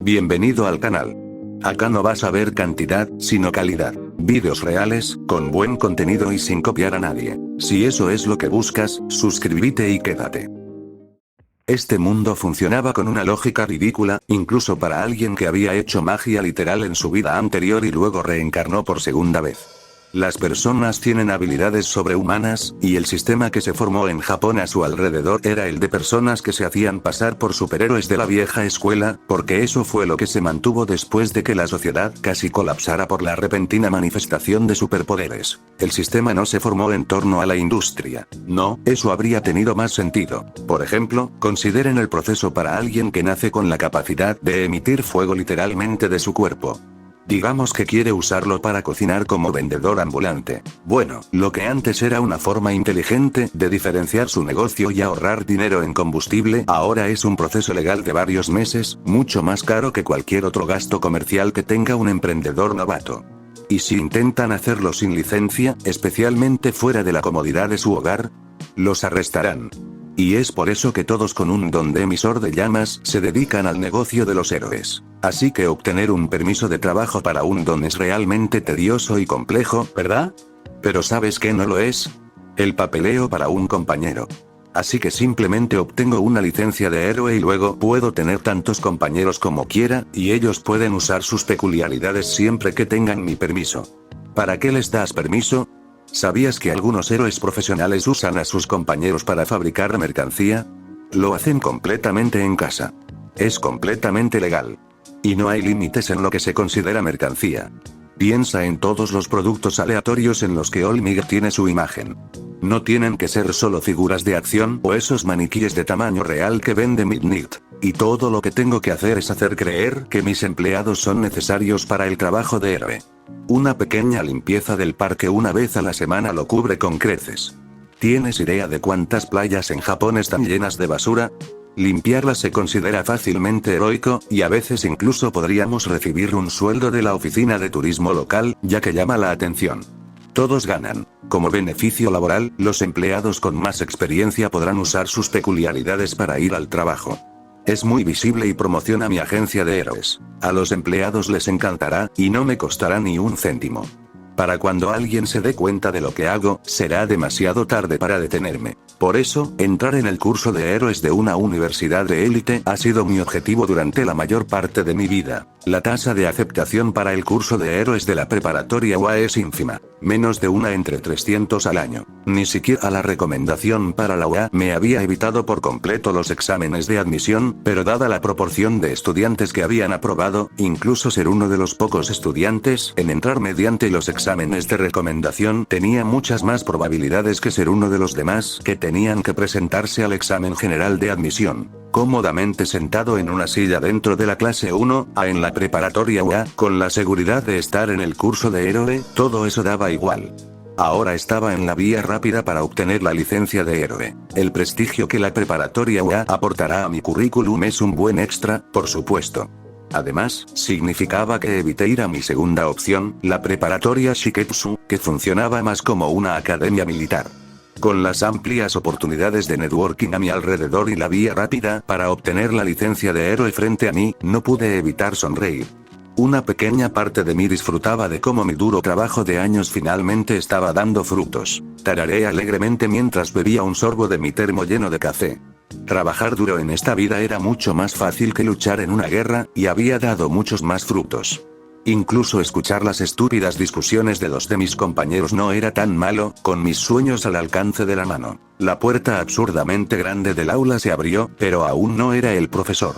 Bienvenido al canal. Acá no vas a ver cantidad, sino calidad. Vídeos reales, con buen contenido y sin copiar a nadie. Si eso es lo que buscas, suscríbete y quédate. Este mundo funcionaba con una lógica ridícula, incluso para alguien que había hecho magia literal en su vida anterior y luego reencarnó por segunda vez. Las personas tienen habilidades sobrehumanas, y el sistema que se formó en Japón a su alrededor era el de personas que se hacían pasar por superhéroes de la vieja escuela, porque eso fue lo que se mantuvo después de que la sociedad casi colapsara por la repentina manifestación de superpoderes. El sistema no se formó en torno a la industria. No, eso habría tenido más sentido. Por ejemplo, consideren el proceso para alguien que nace con la capacidad de emitir fuego literalmente de su cuerpo. Digamos que quiere usarlo para cocinar como vendedor ambulante. Bueno, lo que antes era una forma inteligente de diferenciar su negocio y ahorrar dinero en combustible, ahora es un proceso legal de varios meses, mucho más caro que cualquier otro gasto comercial que tenga un emprendedor novato. Y si intentan hacerlo sin licencia, especialmente fuera de la comodidad de su hogar, los arrestarán. Y es por eso que todos con un don de emisor de llamas se dedican al negocio de los héroes. Así que obtener un permiso de trabajo para un don es realmente tedioso y complejo, ¿verdad? Pero ¿sabes qué no lo es? El papeleo para un compañero. Así que simplemente obtengo una licencia de héroe y luego puedo tener tantos compañeros como quiera, y ellos pueden usar sus peculiaridades siempre que tengan mi permiso. ¿Para qué les das permiso? ¿Sabías que algunos héroes profesionales usan a sus compañeros para fabricar mercancía? Lo hacen completamente en casa. Es completamente legal. Y no hay límites en lo que se considera mercancía. Piensa en todos los productos aleatorios en los que All-Might tiene su imagen. No tienen que ser solo figuras de acción o esos maniquíes de tamaño real que vende Midnight. Y todo lo que tengo que hacer es hacer creer que mis empleados son necesarios para el trabajo de héroe. Una pequeña limpieza del parque una vez a la semana lo cubre con creces. ¿Tienes idea de cuántas playas en Japón están llenas de basura? Limpiarlas se considera fácilmente heroico, y a veces incluso podríamos recibir un sueldo de la oficina de turismo local, ya que llama la atención. Todos ganan. Como beneficio laboral, los empleados con más experiencia podrán usar sus peculiaridades para ir al trabajo. Es muy visible y promociona mi agencia de héroes. A los empleados les encantará, y no me costará ni un céntimo. Para cuando alguien se dé cuenta de lo que hago, será demasiado tarde para detenerme. Por eso, entrar en el curso de héroes de una universidad de élite ha sido mi objetivo durante la mayor parte de mi vida. La tasa de aceptación para el curso de héroes de la preparatoria UA es ínfima. Menos de una entre 300 al año. Ni siquiera la recomendación para la UA me había evitado por completo los exámenes de admisión, pero dada la proporción de estudiantes que habían aprobado, incluso ser uno de los pocos estudiantes en entrar mediante los exámenes de recomendación tenía muchas más probabilidades que ser uno de los demás que tenían que presentarse al examen general de admisión. Cómodamente sentado en una silla dentro de la clase 1A en la preparatoria UA, con la seguridad de estar en el curso de héroe, todo eso daba igual. Ahora estaba en la vía rápida para obtener la licencia de héroe. El prestigio que la preparatoria UA aportará a mi currículum es un buen extra, por supuesto. Además, significaba que evité ir a mi segunda opción, la preparatoria Shiketsu, que funcionaba más como una academia militar. Con las amplias oportunidades de networking a mi alrededor y la vía rápida para obtener la licencia de héroe frente a mí, no pude evitar sonreír. Una pequeña parte de mí disfrutaba de cómo mi duro trabajo de años finalmente estaba dando frutos. Tarareé alegremente mientras bebía un sorbo de mi termo lleno de café. Trabajar duro en esta vida era mucho más fácil que luchar en una guerra, y había dado muchos más frutos. Incluso escuchar las estúpidas discusiones de dos de mis compañeros no era tan malo, con mis sueños al alcance de la mano. La puerta absurdamente grande del aula se abrió, pero aún no era el profesor.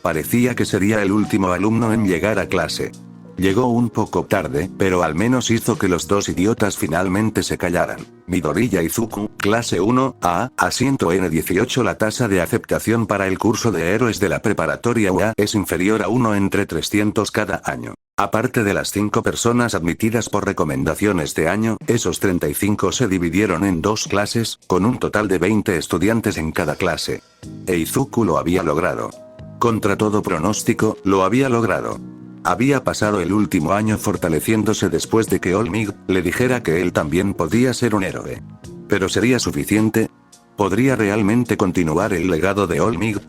Parecía que sería el último alumno en llegar a clase. Llegó un poco tarde, pero al menos hizo que los dos idiotas finalmente se callaran. Midoriya Izuku, clase 1A, asiento N18. La tasa de aceptación para el curso de héroes de la preparatoria UA es inferior a 1 entre 300 cada año. Aparte de las 5 personas admitidas por recomendación este año, esos 35 se dividieron en 2 clases, con un total de 20 estudiantes en cada clase. Izuku lo había logrado. Contra todo pronóstico, lo había logrado. Había pasado el último año fortaleciéndose después de que All-Might le dijera que él también podía ser un héroe. ¿Pero sería suficiente? ¿Podría realmente continuar el legado de All-Might?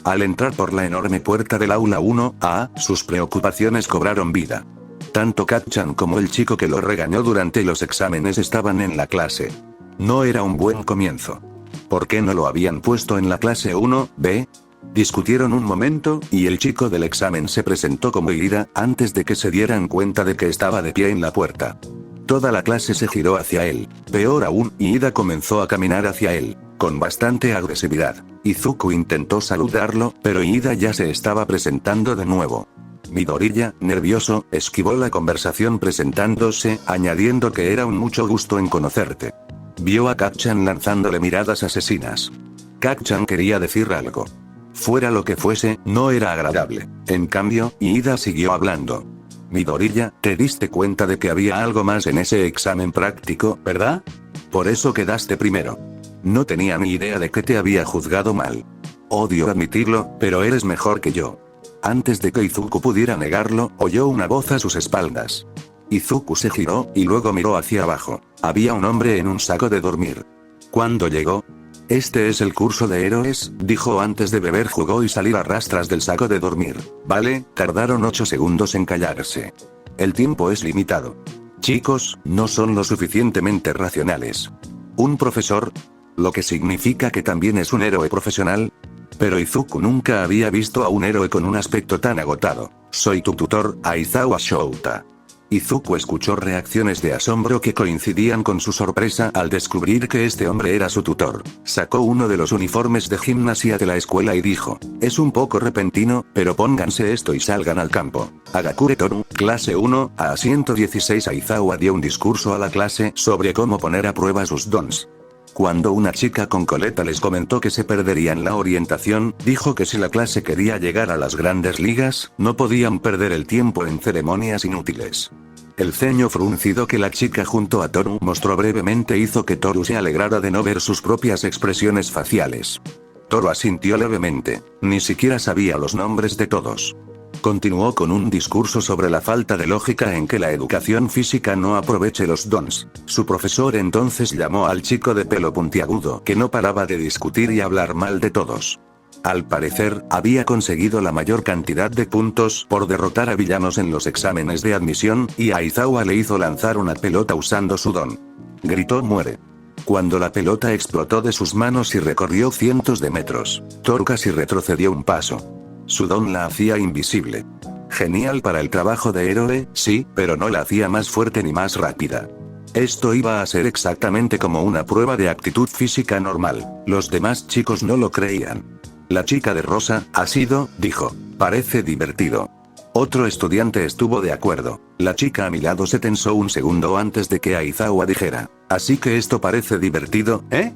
Al entrar por la enorme puerta del aula 1A, sus preocupaciones cobraron vida. Tanto Kacchan como el chico que lo regañó durante los exámenes estaban en la clase. No era un buen comienzo. ¿Por qué no lo habían puesto en la clase 1B? Discutieron un momento, y el chico del examen se presentó como Ida, antes de que se dieran cuenta de que estaba de pie en la puerta. Toda la clase se giró hacia él. Peor aún, Ida comenzó a caminar hacia él, con bastante agresividad. Izuku intentó saludarlo, pero Ida ya se estaba presentando de nuevo. Midoriya, nervioso, esquivó la conversación presentándose, añadiendo que era un mucho gusto en conocerte. Vio a Kacchan lanzándole miradas asesinas. Kacchan quería decir algo. Fuera lo que fuese, no era agradable. En cambio, Ida siguió hablando. Midoriya, te diste cuenta de que había algo más en ese examen práctico, ¿verdad? Por eso quedaste primero. No tenía ni idea de que te había juzgado mal. Odio admitirlo, pero eres mejor que yo. Antes de que Izuku pudiera negarlo, oyó una voz a sus espaldas. Izuku se giró, y luego miró hacia abajo. Había un hombre en un saco de dormir. ¿Cuándo llegó? Este es el curso de héroes, dijo antes de beber jugo y salir a rastras del saco de dormir. Vale, tardaron 8 segundos en callarse. El tiempo es limitado. Chicos, no son lo suficientemente racionales. ¿Un profesor? Lo que significa que también es un héroe profesional. Pero Izuku nunca había visto a un héroe con un aspecto tan agotado. Soy tu tutor, Aizawa Shouta. Izuku escuchó reacciones de asombro que coincidían con su sorpresa al descubrir que este hombre era su tutor. Sacó uno de los uniformes de gimnasia de la escuela y dijo, es un poco repentino, pero pónganse esto y salgan al campo. Hagakure Toru, clase 1, a 116. Aizawa dio un discurso a la clase sobre cómo poner a prueba sus dons. Cuando una chica con coleta les comentó que se perderían la orientación, dijo que si la clase quería llegar a las grandes ligas, no podían perder el tiempo en ceremonias inútiles. El ceño fruncido que la chica junto a Toru mostró brevemente hizo que Toru se alegrara de no ver sus propias expresiones faciales. Toru asintió levemente, ni siquiera sabía los nombres de todos. Continuó con un discurso sobre la falta de lógica en que la educación física no aproveche los dons. Su profesor entonces llamó al chico de pelo puntiagudo que no paraba de discutir y hablar mal de todos. Al parecer, había conseguido la mayor cantidad de puntos por derrotar a villanos en los exámenes de admisión, y a Aizawa le hizo lanzar una pelota usando su don. Gritó muere. Cuando la pelota explotó de sus manos y recorrió cientos de metros, Toru casi retrocedió un paso. Su don la hacía invisible. Genial para el trabajo de héroe, sí, pero no la hacía más fuerte ni más rápida. Esto iba a ser exactamente como una prueba de actitud física normal. Los demás chicos no lo creían. La chica de rosa, ha sido, dijo. Parece divertido. Otro estudiante estuvo de acuerdo. La chica a mi lado se tensó un segundo antes de que Aizawa dijera. Así que esto parece divertido, ¿eh?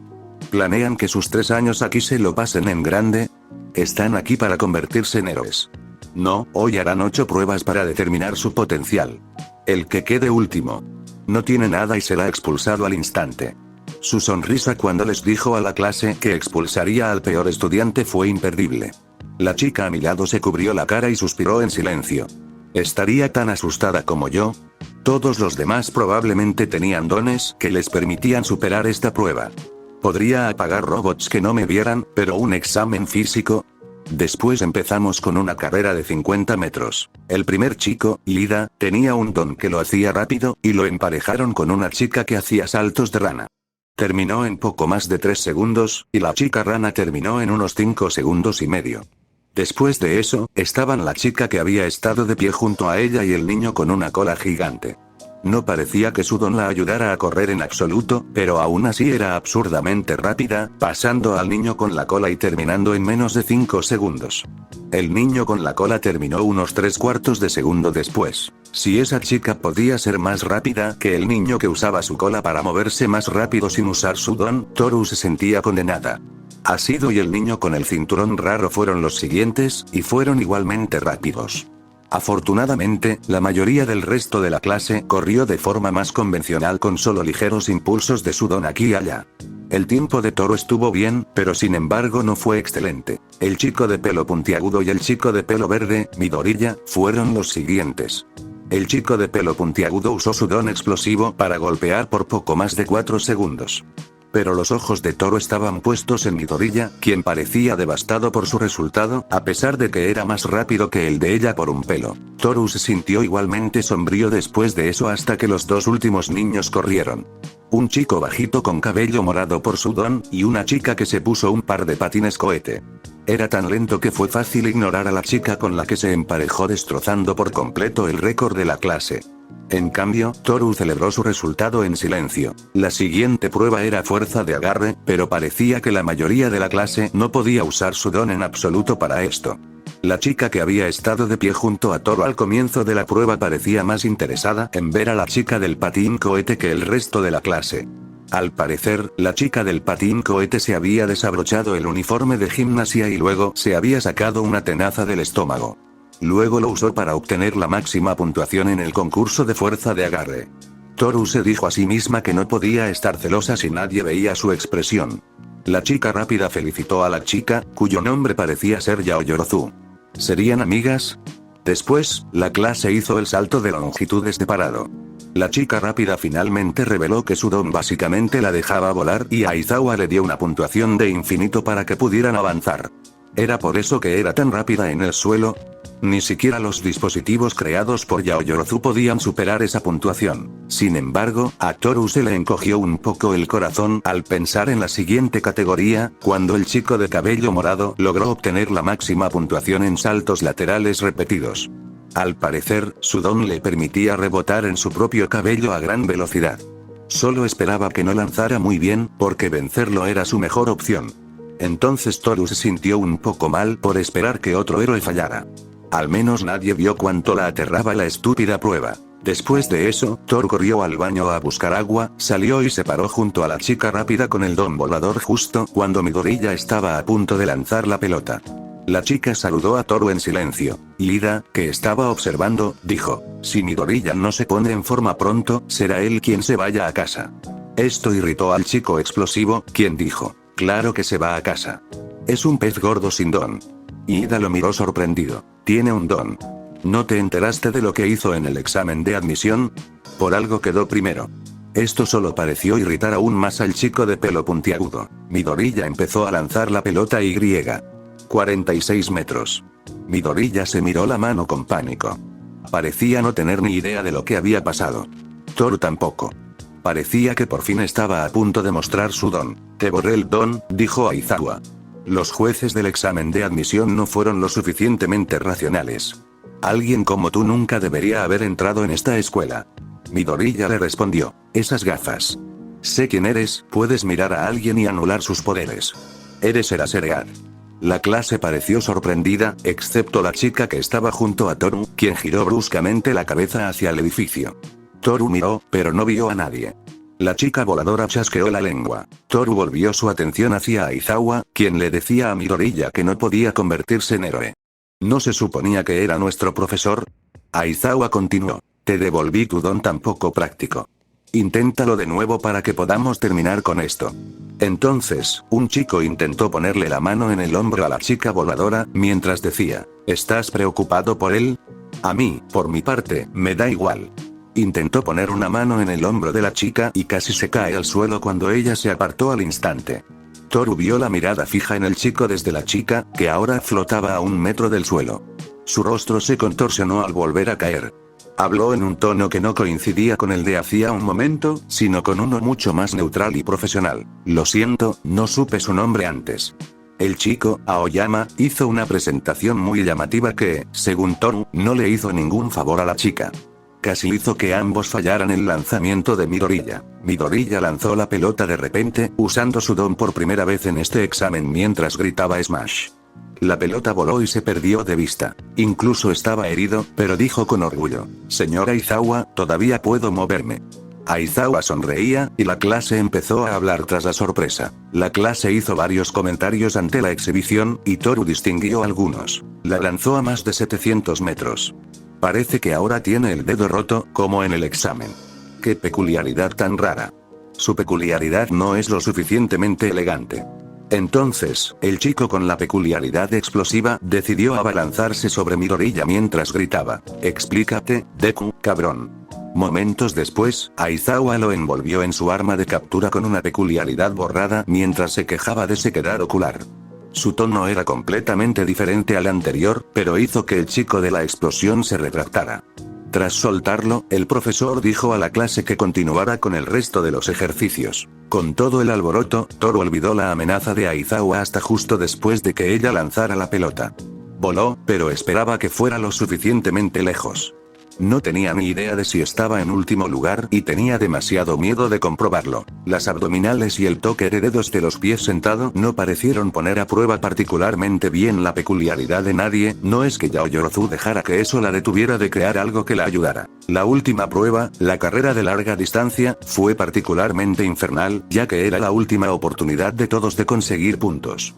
¿Planean que sus 3 años aquí se lo pasen en grande? Están aquí para convertirse en héroes. No, hoy harán 8 pruebas para determinar su potencial. El que quede último no tiene nada y será expulsado al instante. Su sonrisa cuando les dijo a la clase que expulsaría al peor estudiante fue imperdible. La chica a mi lado se cubrió la cara y suspiró en silencio. ¿Estaría tan asustada como yo? Todos los demás probablemente tenían dones que les permitían superar esta prueba. Podría apagar robots que no me vieran, pero un examen físico. Después empezamos con una carrera de 50 metros. El primer chico, Ida, tenía un don que lo hacía rápido, y lo emparejaron con una chica que hacía saltos de rana. Terminó en poco más de 3 segundos, y la chica rana terminó en unos 5 segundos y medio. Después de eso, estaban la chica que había estado de pie junto a ella y el niño con una cola gigante. No parecía que su don la ayudara a correr en absoluto, pero aún así era absurdamente rápida, pasando al niño con la cola y terminando en menos de 5 segundos. El niño con la cola terminó unos 3/4 de segundo después. Si esa chica podía ser más rápida que el niño que usaba su cola para moverse más rápido sin usar su don, Toru se sentía condenada. Asido y el niño con el cinturón raro fueron los siguientes, y fueron igualmente rápidos. Afortunadamente, la mayoría del resto de la clase corrió de forma más convencional con solo ligeros impulsos de su don aquí y allá. El tiempo de Toru estuvo bien, pero sin embargo no fue excelente. El chico de pelo puntiagudo y el chico de pelo verde, Midoriya, fueron los siguientes. El chico de pelo puntiagudo usó su don explosivo para golpear por poco más de 4 segundos. Pero los ojos de Toru estaban puestos en Midoriya, quien parecía devastado por su resultado, a pesar de que era más rápido que el de ella por un pelo. Toru se sintió igualmente sombrío después de eso hasta que los dos últimos niños corrieron. Un chico bajito con cabello morado por su don, y una chica que se puso un par de patines cohete. Era tan lento que fue fácil ignorar a la chica con la que se emparejó, destrozando por completo el récord de la clase. En cambio, Toru celebró su resultado en silencio. La siguiente prueba era fuerza de agarre, pero parecía que la mayoría de la clase no podía usar su don en absoluto para esto. La chica que había estado de pie junto a Toru al comienzo de la prueba parecía más interesada en ver a la chica del patín cohete que el resto de la clase. Al parecer, la chica del patín cohete se había desabrochado el uniforme de gimnasia y luego se había sacado una tenaza del estómago. Luego lo usó para obtener la máxima puntuación en el concurso de fuerza de agarre. Toru se dijo a sí misma que no podía estar celosa si nadie veía su expresión. La chica rápida felicitó a la chica, cuyo nombre parecía ser Yaoyorozu. ¿Serían amigas? Después, la clase hizo el salto de longitudes de parado. La chica rápida finalmente reveló que su don básicamente la dejaba volar y Aizawa le dio una puntuación de infinito para que pudieran avanzar. ¿Era por eso que era tan rápida en el suelo? Ni siquiera los dispositivos creados por Yaoyorozu podían superar esa puntuación. Sin embargo, a Toru se le encogió un poco el corazón al pensar en la siguiente categoría, cuando el chico de cabello morado logró obtener la máxima puntuación en saltos laterales repetidos. Al parecer, su don le permitía rebotar en su propio cabello a gran velocidad. Solo esperaba que no lanzara muy bien, porque vencerlo era su mejor opción. Entonces Toru se sintió un poco mal por esperar que otro héroe fallara. Al menos nadie vio cuánto la aterraba la estúpida prueba. Después de eso, Toru corrió al baño a buscar agua, salió y se paró junto a la chica rápida con el don volador justo cuando Midoriya estaba a punto de lanzar la pelota. La chica saludó a Toru en silencio. Ida, que estaba observando, dijo: si Midoriya no se pone en forma pronto, será él quien se vaya a casa. Esto irritó al chico explosivo, quien dijo: claro que se va a casa. Es un pez gordo sin don. Ida lo miró sorprendido. Tiene un don. ¿No te enteraste de lo que hizo en el examen de admisión? Por algo quedó primero. Esto solo pareció irritar aún más al chico de pelo puntiagudo. Midoriya empezó a lanzar la pelota y 46 metros. Midoriya se miró la mano con pánico. Parecía no tener ni idea de lo que había pasado. Toru tampoco. Parecía que por fin estaba a punto de mostrar su don. Te borré el don, dijo Aizawa. Los jueces del examen de admisión no fueron lo suficientemente racionales. Alguien como tú nunca debería haber entrado en esta escuela. Midoriya le respondió: esas gafas. Sé quién eres, puedes mirar a alguien y anular sus poderes. Eres Eraserhead. La clase pareció sorprendida, excepto la chica que estaba junto a Toru, quien giró bruscamente la cabeza hacia el edificio. Toru miró, pero no vio a nadie. La chica voladora chasqueó la lengua. Toru volvió su atención hacia Aizawa, quien le decía a Midoriya que no podía convertirse en héroe. ¿No se suponía que era nuestro profesor? Aizawa continuó: te devolví tu don tan poco práctico. Inténtalo de nuevo para que podamos terminar con esto. Entonces, un chico intentó ponerle la mano en el hombro a la chica voladora, mientras decía: ¿estás preocupado por él? A mí, por mi parte, me da igual. Intentó poner una mano en el hombro de la chica y casi se cae al suelo cuando ella se apartó al instante. Toru vio la mirada fija en el chico desde la chica, que ahora flotaba a 1 metro del suelo. Su rostro se contorsionó al volver a caer. Habló en un tono que no coincidía con el de hacía un momento, sino con uno mucho más neutral y profesional. Lo siento, no supe su nombre antes. El chico, Aoyama, hizo una presentación muy llamativa que, según Toru, no le hizo ningún favor a la chica. Casi hizo que ambos fallaran el lanzamiento de Midoriya. Midoriya lanzó la pelota de repente, usando su don por primera vez en este examen mientras gritaba Smash. La pelota voló y se perdió de vista. Incluso estaba herido, pero dijo con orgullo: señor Aizawa, todavía puedo moverme. Aizawa sonreía, y la clase empezó a hablar tras la sorpresa. La clase hizo varios comentarios ante la exhibición, y Toru distinguió algunos. La lanzó a más de 700 metros. Parece que ahora tiene el dedo roto, como en el examen. ¡Qué peculiaridad tan rara! Su peculiaridad no es lo suficientemente elegante. Entonces, el chico con la peculiaridad explosiva decidió abalanzarse sobre Midoriya mientras gritaba: explícate, Deku, cabrón. Momentos después, Aizawa lo envolvió en su arma de captura con una peculiaridad borrada mientras se quejaba de sequedad ocular. Su tono era completamente diferente al anterior, pero hizo que el chico de la explosión se retractara. Tras soltarlo, el profesor dijo a la clase que continuara con el resto de los ejercicios. Con todo el alboroto, Toru olvidó la amenaza de Aizawa hasta justo después de que ella lanzara la pelota. Voló, pero esperaba que fuera lo suficientemente lejos. No tenía ni idea de si estaba en último lugar y tenía demasiado miedo de comprobarlo. Las abdominales y el toque de dedos de los pies sentado no parecieron poner a prueba particularmente bien la peculiaridad de nadie. No es que Yaoyorozu dejara que eso la detuviera de crear algo que la ayudara. La última prueba, la carrera de larga distancia, fue particularmente infernal, ya que era la última oportunidad de todos de conseguir puntos.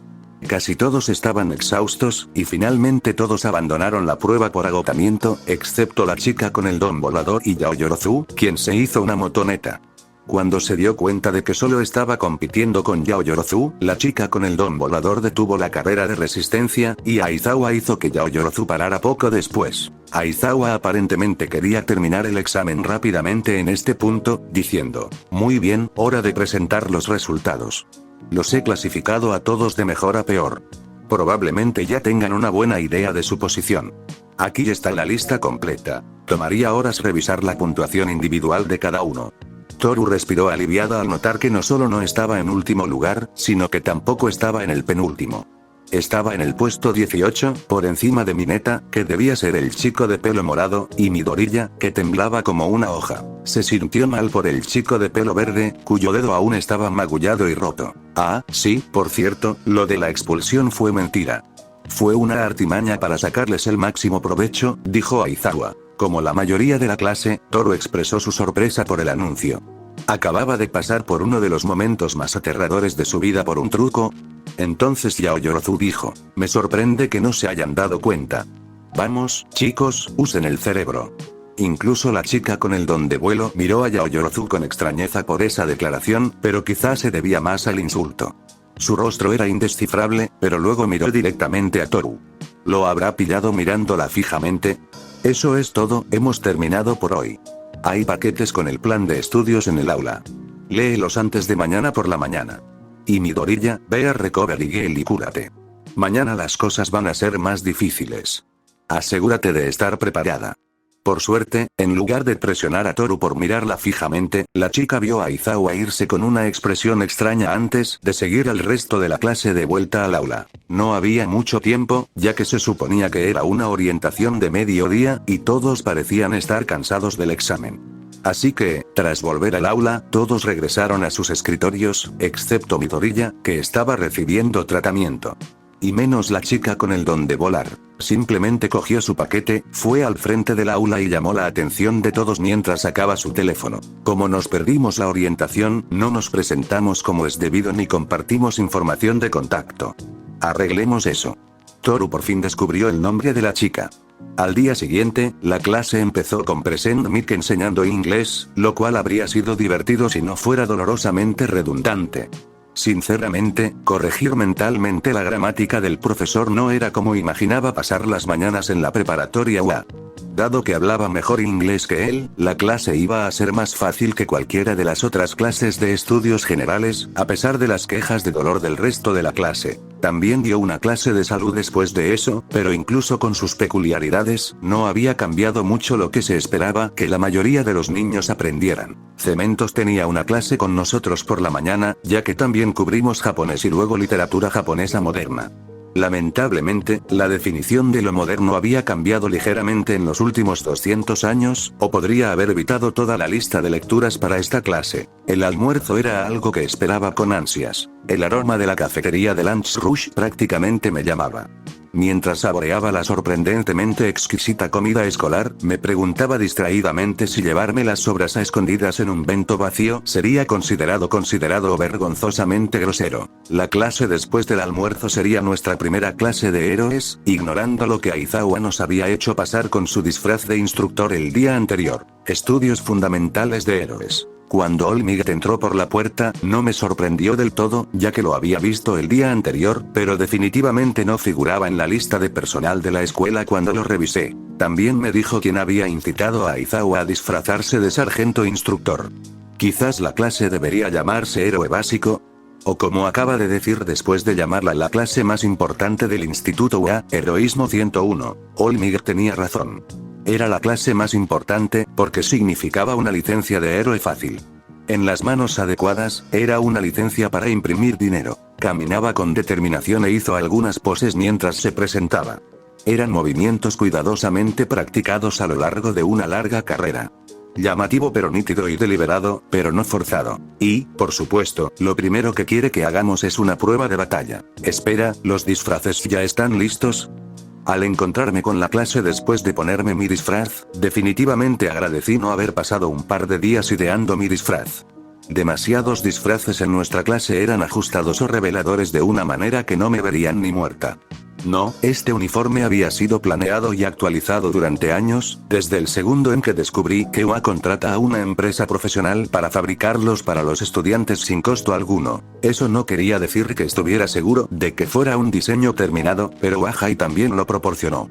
Casi todos estaban exhaustos, y finalmente todos abandonaron la prueba por agotamiento, excepto la chica con el don volador y Yaoyorozu, quien se hizo una motoneta. Cuando se dio cuenta de que solo estaba compitiendo con Yaoyorozu, la chica con el don volador detuvo la carrera de resistencia, y Aizawa hizo que Yaoyorozu parara poco después. Aizawa aparentemente quería terminar el examen rápidamente en este punto, diciendo: «Muy bien, hora de presentar los resultados. Los he clasificado a todos de mejor a peor. Probablemente ya tengan una buena idea de su posición. Aquí está la lista completa. Tomaría horas revisar la puntuación individual de cada uno». Toru respiró aliviada al notar que no solo no estaba en último lugar, sino que tampoco estaba en el penúltimo. Estaba en el puesto 18, por encima de Mineta, que debía ser el chico de pelo morado, y Midoriya, que temblaba como una hoja. Se sintió mal por el chico de pelo verde, cuyo dedo aún estaba magullado y roto. Ah, sí, por cierto, lo de la expulsión fue mentira. Fue una artimaña para sacarles el máximo provecho, dijo Aizawa. Como la mayoría de la clase, Toru expresó su sorpresa por el anuncio. Acababa de pasar por uno de los momentos más aterradores de su vida por un truco. Entonces Yaoyorozu dijo: «Me sorprende que no se hayan dado cuenta. Vamos, chicos, usen el cerebro». Incluso la chica con el don de vuelo miró a Yaoyorozu con extrañeza por esa declaración, pero quizás se debía más al insulto. Su rostro era indescifrable, pero luego miró directamente a Toru. ¿Lo habrá pillado mirándola fijamente? Eso es todo, hemos terminado por hoy. Hay paquetes con el plan de estudios en el aula. Léelos antes de mañana por la mañana. Y Midoriya, ve a Recovery Gel y cúrate. Mañana las cosas van a ser más difíciles. Asegúrate de estar preparada. Por suerte, en lugar de presionar a Toru por mirarla fijamente, la chica vio a Aizawa irse con una expresión extraña antes de seguir al resto de la clase de vuelta al aula. No había mucho tiempo, ya que se suponía que era una orientación de mediodía, y todos parecían estar cansados del examen. Así que, tras volver al aula, todos regresaron a sus escritorios, excepto Midoriya, que estaba recibiendo tratamiento. Y menos la chica con el don de volar. Simplemente cogió su paquete, fue al frente del aula y llamó la atención de todos mientras sacaba su teléfono. Como nos perdimos la orientación, no nos presentamos como es debido ni compartimos información de contacto. Arreglemos eso. Toru por fin descubrió el nombre de la chica. Al día siguiente, la clase empezó con Present Mic enseñando inglés, lo cual habría sido divertido si no fuera dolorosamente redundante. Sinceramente, corregir mentalmente la gramática del profesor no era como imaginaba pasar las mañanas en la preparatoria UA. Dado que hablaba mejor inglés que él, la clase iba a ser más fácil que cualquiera de las otras clases de estudios generales, a pesar de las quejas de dolor del resto de la clase. También dio una clase de salud después de eso, pero incluso con sus peculiaridades, no había cambiado mucho lo que se esperaba que la mayoría de los niños aprendieran. Cementos tenía una clase con nosotros por la mañana, ya que también cubrimos japonés y luego literatura japonesa moderna. Lamentablemente, la definición de lo moderno había cambiado ligeramente en los últimos 200 años, o podría haber evitado toda la lista de lecturas para esta clase. El almuerzo era algo que esperaba con ansias. El aroma de la cafetería de Lunch Rush prácticamente me llamaba. Mientras saboreaba la sorprendentemente exquisita comida escolar, me preguntaba distraídamente si llevarme las sobras a escondidas en un bento vacío sería considerado o vergonzosamente grosero. La clase después del almuerzo sería nuestra primera clase de héroes, ignorando lo que Aizawa nos había hecho pasar con su disfraz de instructor el día anterior. Estudios fundamentales de héroes. Cuando Olmiguet entró por la puerta, no me sorprendió del todo, ya que lo había visto el día anterior, pero definitivamente no figuraba en la lista de personal de la escuela cuando lo revisé. También me dijo quién había incitado a Aizawa a disfrazarse de sargento instructor. Quizás la clase debería llamarse héroe básico. O como acaba de decir después de llamarla la clase más importante del Instituto UA, Heroísmo 101. Olmiguet tenía razón. Era la clase más importante, porque significaba una licencia de héroe fácil. En las manos adecuadas, era una licencia para imprimir dinero. Caminaba con determinación e hizo algunas poses mientras se presentaba. Eran movimientos cuidadosamente practicados a lo largo de una larga carrera. Llamativo pero nítido y deliberado, pero no forzado. Y, por supuesto, lo primero que quiere que hagamos es una prueba de batalla. Espera, ¿los disfraces ya están listos? Al encontrarme con la clase después de ponerme mi disfraz, definitivamente agradecí no haber pasado un par de días ideando mi disfraz. Demasiados disfraces en nuestra clase eran ajustados o reveladores de una manera que no me verían ni muerta. No, este uniforme había sido planeado y actualizado durante años, desde el segundo en que descubrí que UA contrata a una empresa profesional para fabricarlos para los estudiantes sin costo alguno. Eso no quería decir que estuviera seguro de que fuera un diseño terminado, pero UA también lo proporcionó.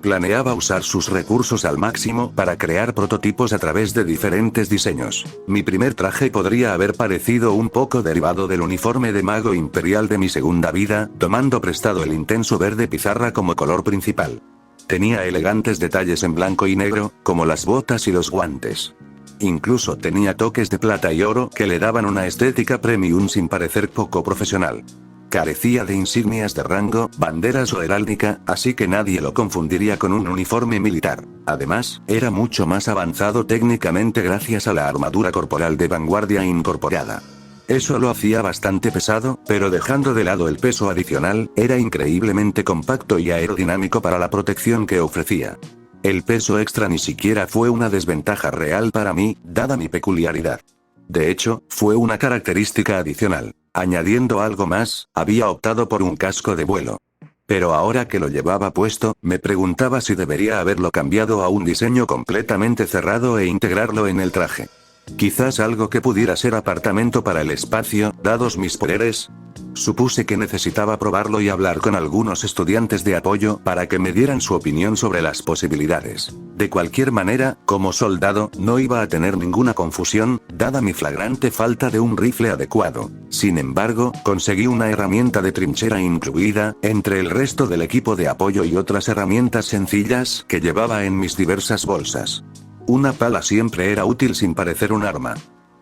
Planeaba usar sus recursos al máximo para crear prototipos a través de diferentes diseños. Mi primer traje podría haber parecido un poco derivado del uniforme de mago imperial de mi segunda vida, tomando prestado el intenso verde pizarra como color principal. Tenía elegantes detalles en blanco y negro, como las botas y los guantes. Incluso tenía toques de plata y oro que le daban una estética premium sin parecer poco profesional. Carecía de insignias de rango, banderas o heráldica, así que nadie lo confundiría con un uniforme militar. Además, era mucho más avanzado técnicamente gracias a la armadura corporal de vanguardia incorporada. Eso lo hacía bastante pesado, pero dejando de lado el peso adicional, era increíblemente compacto y aerodinámico para la protección que ofrecía. El peso extra ni siquiera fue una desventaja real para mí, dada mi peculiaridad. De hecho, fue una característica adicional. Añadiendo algo más, había optado por un casco de vuelo. Pero ahora que lo llevaba puesto, me preguntaba si debería haberlo cambiado a un diseño completamente cerrado e integrarlo en el traje. Quizás algo que pudiera ser apartamento para el espacio, dados mis poderes. Supuse que necesitaba probarlo y hablar con algunos estudiantes de apoyo para que me dieran su opinión sobre las posibilidades. De cualquier manera, como soldado, no iba a tener ninguna confusión, dada mi flagrante falta de un rifle adecuado. Sin embargo, conseguí una herramienta de trinchera incluida, entre el resto del equipo de apoyo y otras herramientas sencillas que llevaba en mis diversas bolsas. Una pala siempre era útil sin parecer un arma.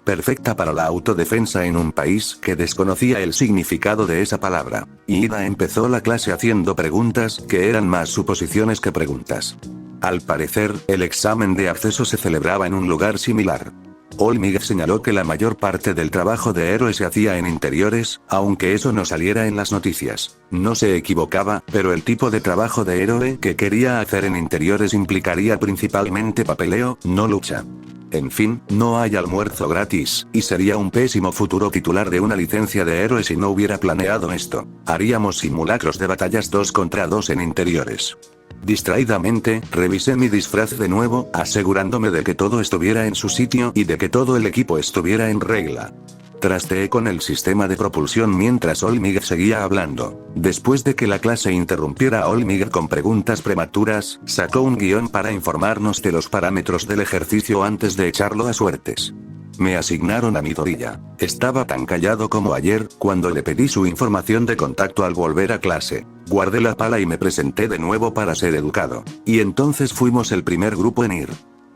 Perfecta para la autodefensa en un país que desconocía el significado de esa palabra. Y Ida empezó la clase haciendo preguntas que eran más suposiciones que preguntas. Al parecer, el examen de acceso se celebraba en un lugar similar. Olmiguet señaló que la mayor parte del trabajo de héroe se hacía en interiores, aunque eso no saliera en las noticias. No se equivocaba, pero el tipo de trabajo de héroe que quería hacer en interiores implicaría principalmente papeleo, no lucha. En fin, no hay almuerzo gratis, y sería un pésimo futuro titular de una licencia de héroe si no hubiera planeado esto. Haríamos simulacros de batallas 2 contra 2 en interiores. Distraídamente, revisé mi disfraz de nuevo, asegurándome de que todo estuviera en su sitio y de que todo el equipo estuviera en regla. Trasteé con el sistema de propulsión mientras Olmiguet seguía hablando. Después de que la clase interrumpiera a Olmiguet con preguntas prematuras, sacó un guión para informarnos de los parámetros del ejercicio antes de echarlo a suertes. Me asignaron a Midoriya. Estaba tan callado como ayer, cuando le pedí su información de contacto al volver a clase. Guardé la pala y me presenté de nuevo para ser educado. Y entonces fuimos el primer grupo en ir.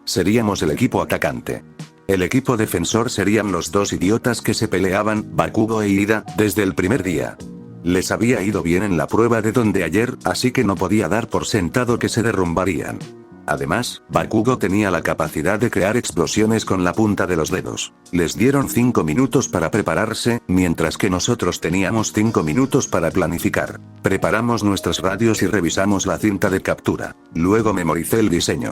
Seríamos el equipo atacante. El equipo defensor serían los dos idiotas que se peleaban, Bakugo e Ida, desde el primer día. Les había ido bien en la prueba de donde ayer, así que no podía dar por sentado que se derrumbarían. Además, Bakugo tenía la capacidad de crear explosiones con la punta de los dedos. Les dieron 5 minutos para prepararse, mientras que nosotros teníamos 5 minutos para planificar. Preparamos nuestras radios y revisamos la cinta de captura. Luego memoricé el diseño.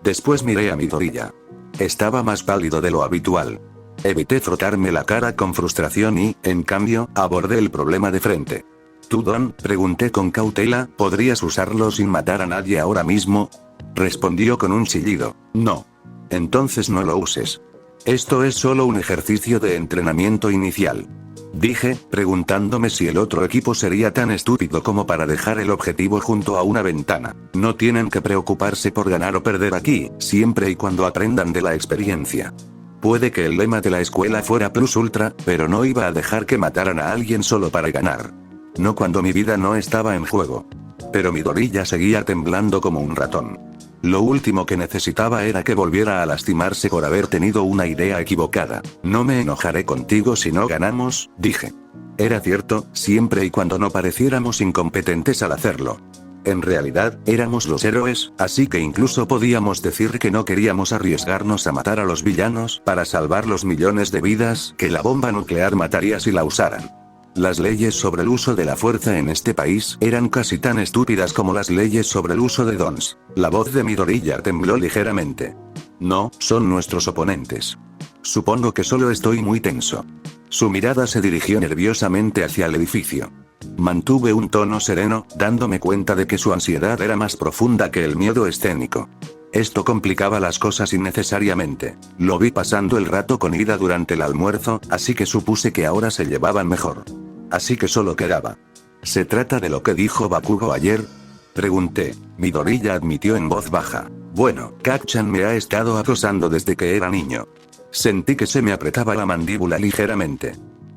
Después miré a Midoriya. Estaba más pálido de lo habitual. Evité frotarme la cara con frustración y, en cambio, abordé el problema de frente. ¿Tú, Don? Pregunté con cautela, ¿podrías usarlo sin matar a nadie ahora mismo? Respondió con un chillido. No. Entonces no lo uses. Esto es solo un ejercicio de entrenamiento inicial. Dije, preguntándome si el otro equipo sería tan estúpido como para dejar el objetivo junto a una ventana. No tienen que preocuparse por ganar o perder aquí, siempre y cuando aprendan de la experiencia. Puede que el lema de la escuela fuera Plus Ultra, pero no iba a dejar que mataran a alguien solo para ganar. No cuando mi vida no estaba en juego. Pero Midori ya seguía temblando como un ratón. Lo último que necesitaba era que volviera a lastimarse por haber tenido una idea equivocada. No me enojaré contigo si no ganamos, dije. Era cierto, siempre y cuando no pareciéramos incompetentes al hacerlo. En realidad, éramos los héroes, así que incluso podíamos decir que no queríamos arriesgarnos a matar a los villanos para salvar los millones de vidas que la bomba nuclear mataría si la usaran. Las leyes sobre el uso de la fuerza en este país eran casi tan estúpidas como las leyes sobre el uso de dons. La voz de Midori ya tembló ligeramente. No, son nuestros oponentes. Supongo que solo estoy muy tenso. Su mirada se dirigió nerviosamente hacia el edificio. Mantuve un tono sereno, dándome cuenta de que su ansiedad era más profunda que el miedo escénico. Esto complicaba las cosas innecesariamente. Lo vi pasando el rato con Ida durante el almuerzo, así que supuse que ahora se llevaban mejor. Así que solo quedaba. ¿Se trata de lo que dijo Bakugo ayer? Pregunté. Midori ya admitió en voz baja. Bueno, Kacchan me ha estado acosando desde que era niño. Sentí que se me apretaba la mandíbula ligeramente.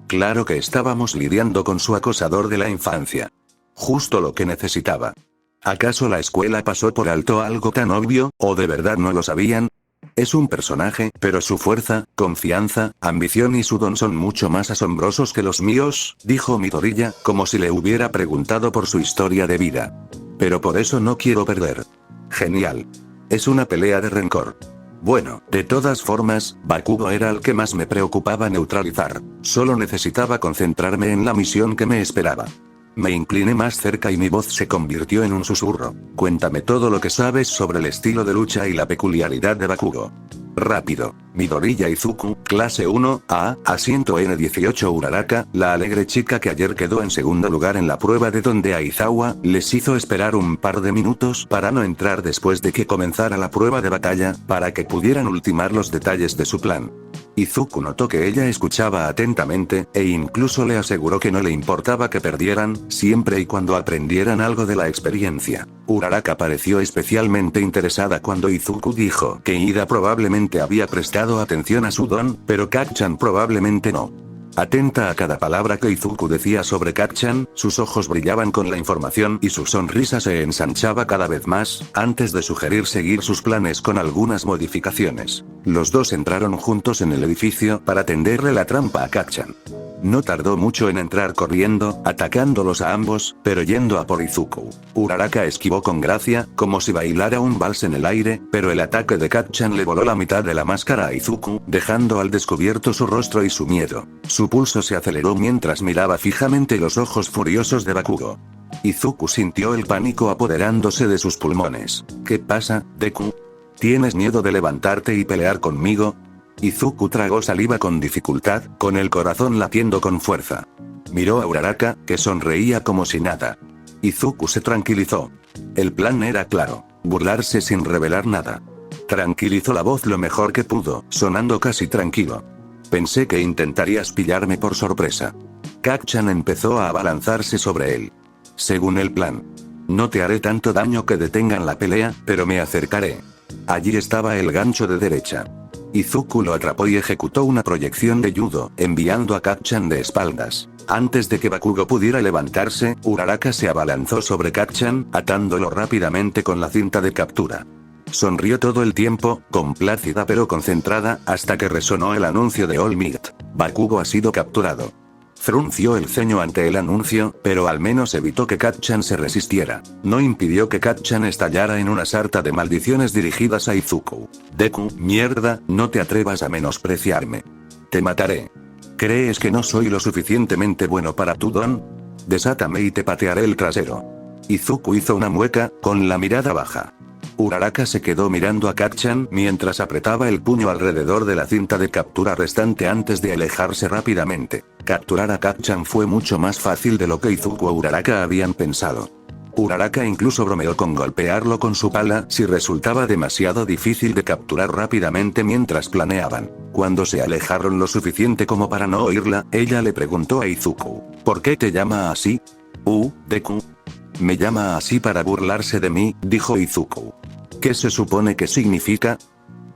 Claro que estábamos lidiando con su acosador de la infancia. Justo lo que necesitaba. ¿Acaso la escuela pasó por alto algo tan obvio, o de verdad no lo sabían? Es un personaje, pero su fuerza, confianza, ambición y su don son mucho más asombrosos que los míos, dijo Midoriya, como si le hubiera preguntado por su historia de vida. Pero por eso no quiero perder. Genial. Es una pelea de rencor. Bueno, de todas formas, Bakugo era el que más me preocupaba neutralizar. Solo necesitaba concentrarme en la misión que me esperaba. Me incliné más cerca y mi voz se convirtió en un susurro. Cuéntame todo lo que sabes sobre el estilo de lucha y la peculiaridad de Bakugo. Rápido. Midoriya Izuku, clase 1A, asiento N18 Uraraka, la alegre chica que ayer quedó en segundo lugar en la prueba de donde Aizawa les hizo esperar un par de minutos para no entrar después de que comenzara la prueba de batalla, para que pudieran ultimar los detalles de su plan. Izuku notó que ella escuchaba atentamente, e incluso le aseguró que no le importaba que perdieran, siempre y cuando aprendieran algo de la experiencia. Uraraka pareció especialmente interesada cuando Izuku dijo que Ida probablemente había prestado atención a su don, pero Kacchan probablemente no. Atenta a cada palabra que Izuku decía sobre Kacchan, sus ojos brillaban con la información y su sonrisa se ensanchaba cada vez más, antes de sugerir seguir sus planes con algunas modificaciones. Los dos entraron juntos en el edificio para tenderle la trampa a Kacchan. No tardó mucho en entrar corriendo, atacándolos a ambos, pero yendo a por Izuku. Uraraka esquivó con gracia, como si bailara un vals en el aire, pero el ataque de Kacchan le voló la mitad de la máscara a Izuku, dejando al descubierto su rostro y su miedo. Su pulso se aceleró mientras miraba fijamente los ojos furiosos de Bakugo. Izuku sintió el pánico apoderándose de sus pulmones. ¿Qué pasa, Deku? ¿Tienes miedo de levantarte y pelear conmigo? Izuku tragó saliva con dificultad, con el corazón latiendo con fuerza. Miró a Uraraka, que sonreía como si nada. Izuku se tranquilizó. El plan era claro: burlarse sin revelar nada. Tranquilizó la voz lo mejor que pudo, sonando casi tranquilo. Pensé que intentarías pillarme por sorpresa. Kacchan empezó a abalanzarse sobre él. Según el plan. No te haré tanto daño que detengan la pelea, pero me acercaré. Allí estaba el gancho de derecha. Izuku lo atrapó y ejecutó una proyección de judo, enviando a Kacchan de espaldas. Antes de que Bakugo pudiera levantarse, Uraraka se abalanzó sobre Kacchan, atándolo rápidamente con la cinta de captura. Sonrió todo el tiempo, complácida pero concentrada, hasta que resonó el anuncio de All Might. Bakugo ha sido capturado. Frunció el ceño ante el anuncio, pero al menos evitó que Kacchan se resistiera. No impidió que Kacchan estallara en una sarta de maldiciones dirigidas a Izuku. Deku, mierda, no te atrevas a menospreciarme. Te mataré. ¿Crees que no soy lo suficientemente bueno para tu don? Desátame y te patearé el trasero. Izuku hizo una mueca, con la mirada baja. Uraraka se quedó mirando a Kacchan mientras apretaba el puño alrededor de la cinta de captura restante antes de alejarse rápidamente. Capturar a Kacchan fue mucho más fácil de lo que Izuku o Uraraka habían pensado. Uraraka incluso bromeó con golpearlo con su pala si resultaba demasiado difícil de capturar rápidamente mientras planeaban. Cuando se alejaron lo suficiente como para no oírla, ella le preguntó a Izuku, ¿por qué te llama así? Deku. Me llama así para burlarse de mí, dijo Izuku. ¿Qué se supone que significa?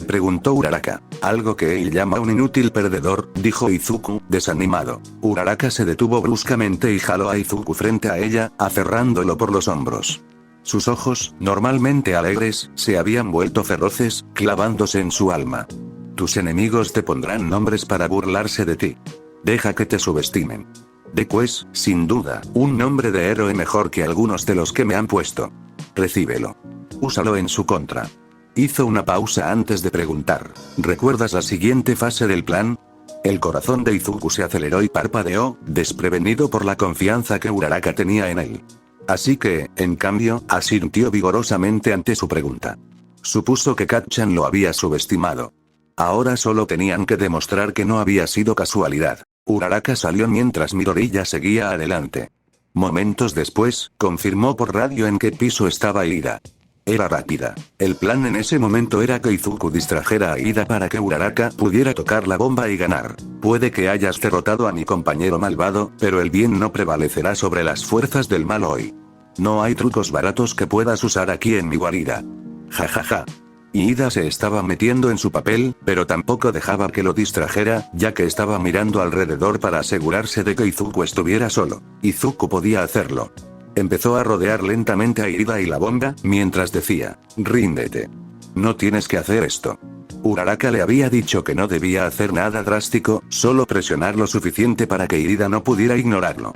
Preguntó Uraraka. Algo que él llama un inútil perdedor, dijo Izuku, desanimado. Uraraka se detuvo bruscamente y jaló a Izuku frente a ella, aferrándolo por los hombros. Sus ojos, normalmente alegres, se habían vuelto feroces, clavándose en su alma. Tus enemigos te pondrán nombres para burlarse de ti. Deja que te subestimen. Deku es, sin duda, un nombre de héroe mejor que algunos de los que me han puesto. Recíbelo. Úsalo en su contra. Hizo una pausa antes de preguntar, ¿recuerdas la siguiente fase del plan? El corazón de Izuku se aceleró y parpadeó, desprevenido por la confianza que Uraraka tenía en él. Así que, en cambio, asintió vigorosamente ante su pregunta. Supuso que Kacchan lo había subestimado. Ahora solo tenían que demostrar que no había sido casualidad. Uraraka salió mientras Midoriya seguía adelante. Momentos después, confirmó por radio en qué piso estaba Ida. Era rápida. El plan en ese momento era que Izuku distrajera a Ida para que Uraraka pudiera tocar la bomba y ganar. Puede que hayas derrotado a mi compañero malvado, pero el bien no prevalecerá sobre las fuerzas del mal hoy. No hay trucos baratos que puedas usar aquí en mi guarida. Jajaja. Ida se estaba metiendo en su papel, pero tampoco dejaba que lo distrajera, ya que estaba mirando alrededor para asegurarse de que Izuku estuviera solo. Izuku podía hacerlo. Empezó a rodear lentamente a Ida y la bomba, mientras decía, ríndete. No tienes que hacer esto. Uraraka le había dicho que no debía hacer nada drástico, solo presionar lo suficiente para que Ida no pudiera ignorarlo.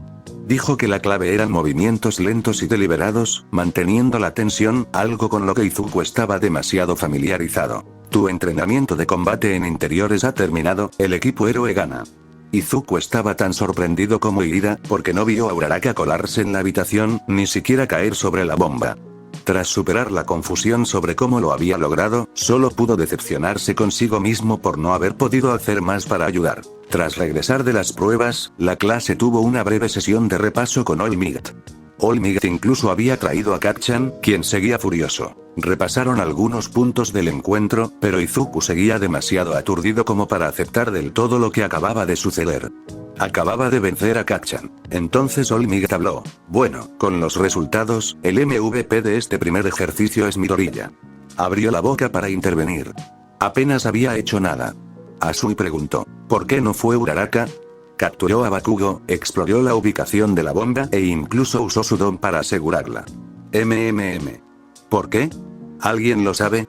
Dijo que la clave eran movimientos lentos y deliberados, manteniendo la tensión, algo con lo que Izuku estaba demasiado familiarizado. Tu entrenamiento de combate en interiores ha terminado, el equipo héroe gana. Izuku estaba tan sorprendido como Ida, porque no vio a Uraraka colarse en la habitación, ni siquiera caer sobre la bomba. Tras superar la confusión sobre cómo lo había logrado, solo pudo decepcionarse consigo mismo por no haber podido hacer más para ayudar. Tras regresar de las pruebas, la clase tuvo una breve sesión de repaso con All Might. All Might incluso había traído a Kacchan, quien seguía furioso. Repasaron algunos puntos del encuentro, pero Izuku seguía demasiado aturdido como para aceptar del todo lo que acababa de suceder. Acababa de vencer a Kacchan. Entonces All Might habló. Bueno, con los resultados, el MVP de este primer ejercicio es Midoriya. Abrió la boca para intervenir. Apenas había hecho nada. Asui preguntó, ¿por qué no fue Uraraka? Capturó a Bakugo, exploró la ubicación de la bomba e incluso usó su don para asegurarla. ¿Por qué? ¿Alguien lo sabe?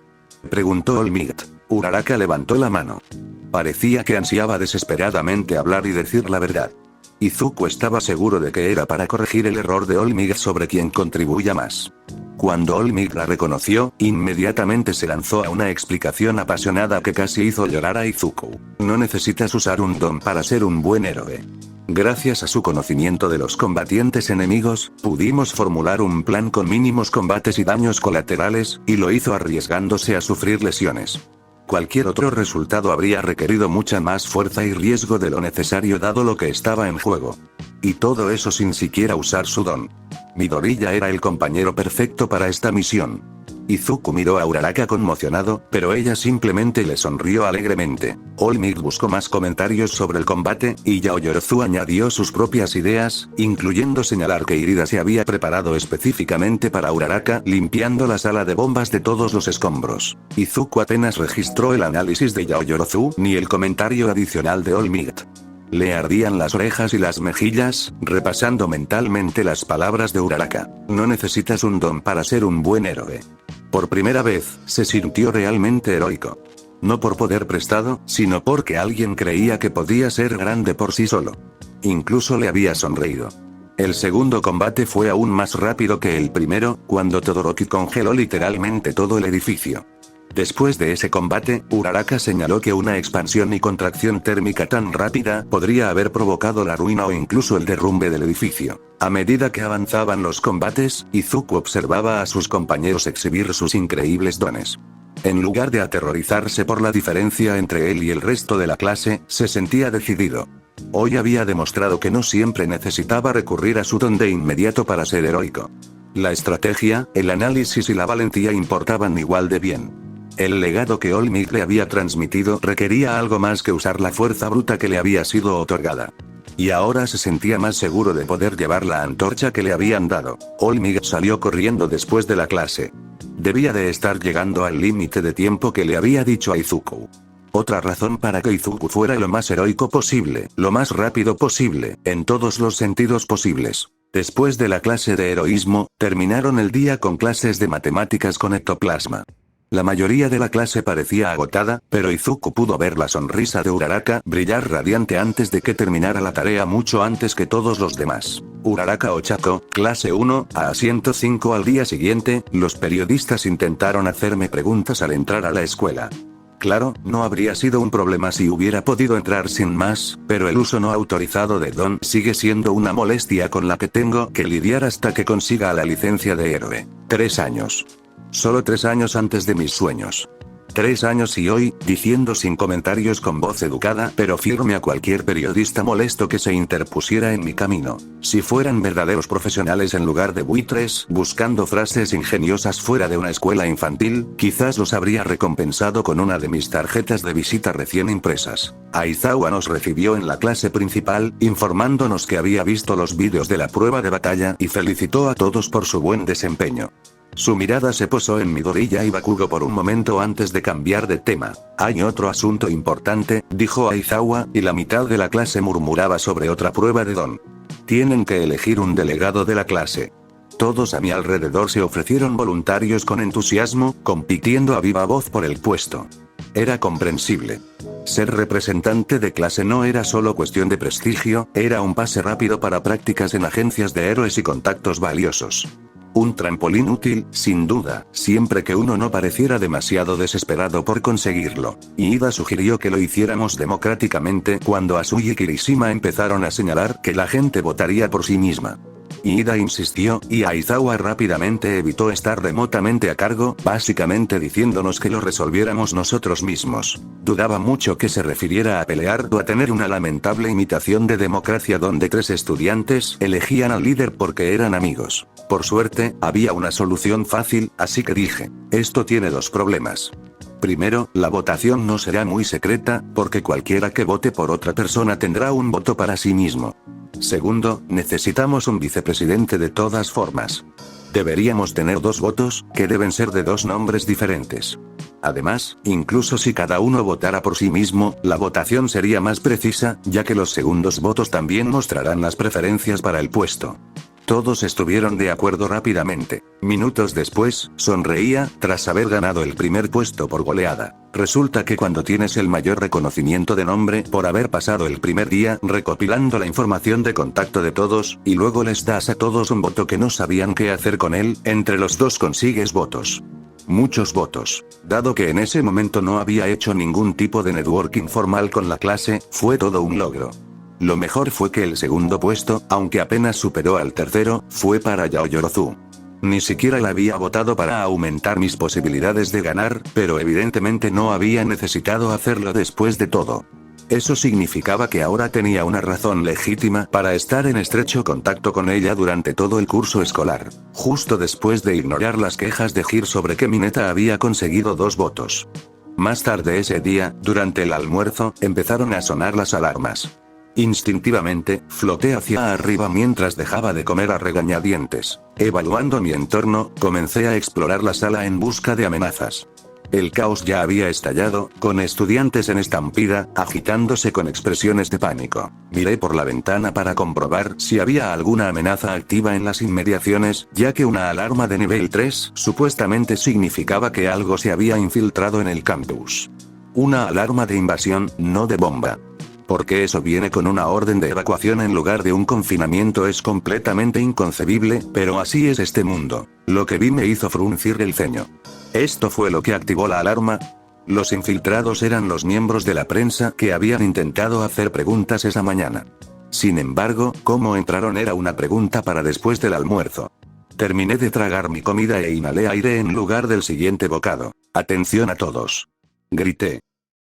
Preguntó All Might. Uraraka levantó la mano. Parecía que ansiaba desesperadamente hablar y decir la verdad. Izuku estaba seguro de que era para corregir el error de All Might sobre quien contribuya más. Cuando All Might la reconoció, inmediatamente se lanzó a una explicación apasionada que casi hizo llorar a Izuku. No necesitas usar un don para ser un buen héroe. Gracias a su conocimiento de los combatientes enemigos, pudimos formular un plan con mínimos combates y daños colaterales, y lo hizo arriesgándose a sufrir lesiones. Cualquier otro resultado habría requerido mucha más fuerza y riesgo de lo necesario dado lo que estaba en juego. Y todo eso sin siquiera usar su don. Midoriya era el compañero perfecto para esta misión. Izuku miró a Uraraka conmocionado, pero ella simplemente le sonrió alegremente. All Might buscó más comentarios sobre el combate, y Yaoyorozu añadió sus propias ideas, incluyendo señalar que Irida se había preparado específicamente para Uraraka, limpiando la sala de bombas de todos los escombros. Izuku apenas registró el análisis de Yaoyorozu, ni el comentario adicional de All Might. Le ardían las orejas y las mejillas, repasando mentalmente las palabras de Uraraka. No necesitas un don para ser un buen héroe. Por primera vez, se sintió realmente heroico. No por poder prestado, sino porque alguien creía que podía ser grande por sí solo. Incluso le había sonreído. El segundo combate fue aún más rápido que el primero, cuando Todoroki congeló literalmente todo el edificio. Después de ese combate, Uraraka señaló que una expansión y contracción térmica tan rápida podría haber provocado la ruina o incluso el derrumbe del edificio. A medida que avanzaban los combates, Izuku observaba a sus compañeros exhibir sus increíbles dones. En lugar de aterrorizarse por la diferencia entre él y el resto de la clase, se sentía decidido. Hoy había demostrado que no siempre necesitaba recurrir a su don de inmediato para ser heroico. La estrategia, el análisis y la valentía importaban igual de bien. El legado que Olmec le había transmitido requería algo más que usar la fuerza bruta que le había sido otorgada. Y ahora se sentía más seguro de poder llevar la antorcha que le habían dado. Olmec salió corriendo después de la clase. Debía de estar llegando al límite de tiempo que le había dicho a Izuku. Otra razón para que Izuku fuera lo más heroico posible, lo más rápido posible, en todos los sentidos posibles. Después de la clase de heroísmo, terminaron el día con clases de matemáticas con ectoplasma. La mayoría de la clase parecía agotada, pero Izuku pudo ver la sonrisa de Uraraka brillar radiante antes de que terminara la tarea, mucho antes que todos los demás. Uraraka Ochako, clase 1, a asiento 5. Al día siguiente, los periodistas intentaron hacerme preguntas al entrar a la escuela. Claro, no habría sido un problema si hubiera podido entrar sin más, pero el uso no autorizado de Don sigue siendo una molestia con la que tengo que lidiar hasta que consiga la licencia de héroe. 3 años. Solo 3 años antes de mis sueños. 3 años y hoy, diciendo sin comentarios con voz educada pero firme a cualquier periodista molesto que se interpusiera en mi camino. Si fueran verdaderos profesionales en lugar de buitres buscando frases ingeniosas fuera de una escuela infantil, quizás los habría recompensado con una de mis tarjetas de visita recién impresas. Aizawa nos recibió en la clase principal, informándonos que había visto los vídeos de la prueba de batalla y felicitó a todos por su buen desempeño. Su mirada se posó en Midoriya y Bakugo por un momento antes de cambiar de tema. Hay otro asunto importante, dijo Aizawa, y la mitad de la clase murmuraba sobre otra prueba de Don. Tienen que elegir un delegado de la clase. Todos a mi alrededor se ofrecieron voluntarios con entusiasmo, compitiendo a viva voz por el puesto. Era comprensible. Ser representante de clase no era solo cuestión de prestigio, era un pase rápido para prácticas en agencias de héroes y contactos valiosos. Un trampolín útil, sin duda, siempre que uno no pareciera demasiado desesperado por conseguirlo. Ida sugirió que lo hiciéramos democráticamente cuando Asuyi y Kirishima empezaron a señalar que la gente votaría por sí misma. Ida insistió, y Aizawa rápidamente evitó estar remotamente a cargo, básicamente diciéndonos que lo resolviéramos nosotros mismos. Dudaba mucho que se refiriera a pelear o a tener una lamentable imitación de democracia donde 3 estudiantes elegían al líder porque eran amigos. Por suerte, había una solución fácil, así que dije, esto tiene 2 problemas. Primero, la votación no será muy secreta, porque cualquiera que vote por otra persona tendrá un voto para sí mismo. Segundo, necesitamos un vicepresidente de todas formas. Deberíamos tener 2 votos, que deben ser de 2 nombres diferentes. Además, incluso si cada uno votara por sí mismo, la votación sería más precisa, ya que los segundos votos también mostrarán las preferencias para el puesto. Todos estuvieron de acuerdo rápidamente. Minutos después, sonreía, tras haber ganado el primer puesto por goleada. Resulta que cuando tienes el mayor reconocimiento de nombre por haber pasado el primer día recopilando la información de contacto de todos, y luego les das a todos un voto que no sabían qué hacer con él, entre los 2 consigues votos. Muchos votos. Dado que en ese momento no había hecho ningún tipo de networking formal con la clase, fue todo un logro. Lo mejor fue que el segundo puesto, aunque apenas superó al tercero, fue para Yaoyorozu. Ni siquiera la había votado para aumentar mis posibilidades de ganar, pero evidentemente no había necesitado hacerlo después de todo. Eso significaba que ahora tenía una razón legítima para estar en estrecho contacto con ella durante todo el curso escolar. Justo después de ignorar las quejas de Hir sobre que Mineta había conseguido 2 votos. Más tarde ese día, durante el almuerzo, empezaron a sonar las alarmas. Instintivamente, floté hacia arriba mientras dejaba de comer a regañadientes. Evaluando mi entorno, comencé a explorar la sala en busca de amenazas. El caos ya había estallado, con estudiantes en estampida, agitándose con expresiones de pánico. Miré por la ventana para comprobar si había alguna amenaza activa en las inmediaciones, ya que una alarma de nivel 3 supuestamente significaba que algo se había infiltrado en el campus. Una alarma de invasión, no de bomba. Porque eso viene con una orden de evacuación en lugar de un confinamiento es completamente inconcebible, pero así es este mundo. Lo que vi me hizo fruncir el ceño. ¿Esto fue lo que activó la alarma? Los infiltrados eran los miembros de la prensa que habían intentado hacer preguntas esa mañana. Sin embargo, cómo entraron era una pregunta para después del almuerzo. Terminé de tragar mi comida e inhalé aire en lugar del siguiente bocado. ¡Atención a todos! Grité.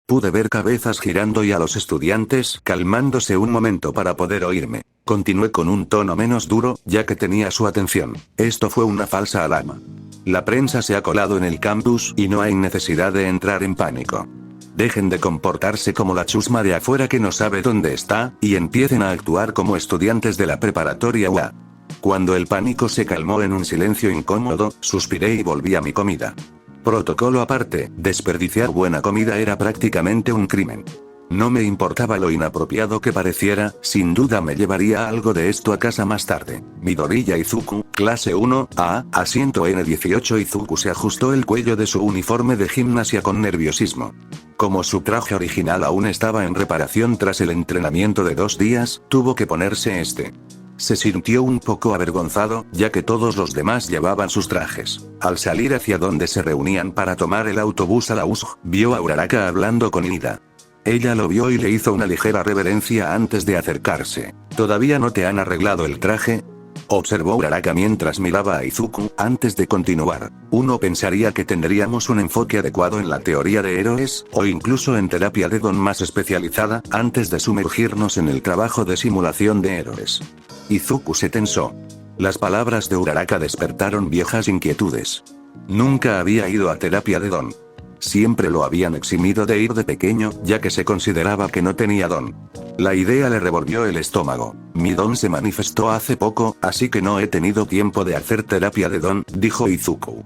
Pude ver cabezas girando y a los estudiantes calmándose un momento para poder oírme. Continué con un tono menos duro, ya que tenía su atención. Esto fue una falsa alarma. La prensa se ha colado en el campus y no hay necesidad de entrar en pánico. Dejen de comportarse como la chusma de afuera que no sabe dónde está, y empiecen a actuar como estudiantes de la preparatoria UA. Cuando el pánico se calmó en un silencio incómodo, suspiré y volví a mi comida. Protocolo aparte, desperdiciar buena comida era prácticamente un crimen. No me importaba lo inapropiado que pareciera, sin duda me llevaría algo de esto a casa más tarde. Midoriya Izuku, clase 1A, asiento N18. Izuku se ajustó el cuello de su uniforme de gimnasia con nerviosismo. Como su traje original aún estaba en reparación tras el entrenamiento de 2 días, tuvo que ponerse este. Se sintió un poco avergonzado, ya que todos los demás llevaban sus trajes. Al salir hacia donde se reunían para tomar el autobús a la USG, vio a Uraraka hablando con Ida. Ella lo vio y le hizo una ligera reverencia antes de acercarse. ¿Todavía no te han arreglado el traje?, observó Uraraka mientras miraba a Izuku, antes de continuar. Uno pensaría que tendríamos un enfoque adecuado en la teoría de héroes, o incluso en terapia de don más especializada, antes de sumergirnos en el trabajo de simulación de héroes. Izuku se tensó. Las palabras de Uraraka despertaron viejas inquietudes. Nunca había ido a terapia de don. Siempre lo habían eximido de ir de pequeño, ya que se consideraba que no tenía don. La idea le revolvió el estómago. Mi don se manifestó hace poco, así que no he tenido tiempo de hacer terapia de don, dijo Izuku.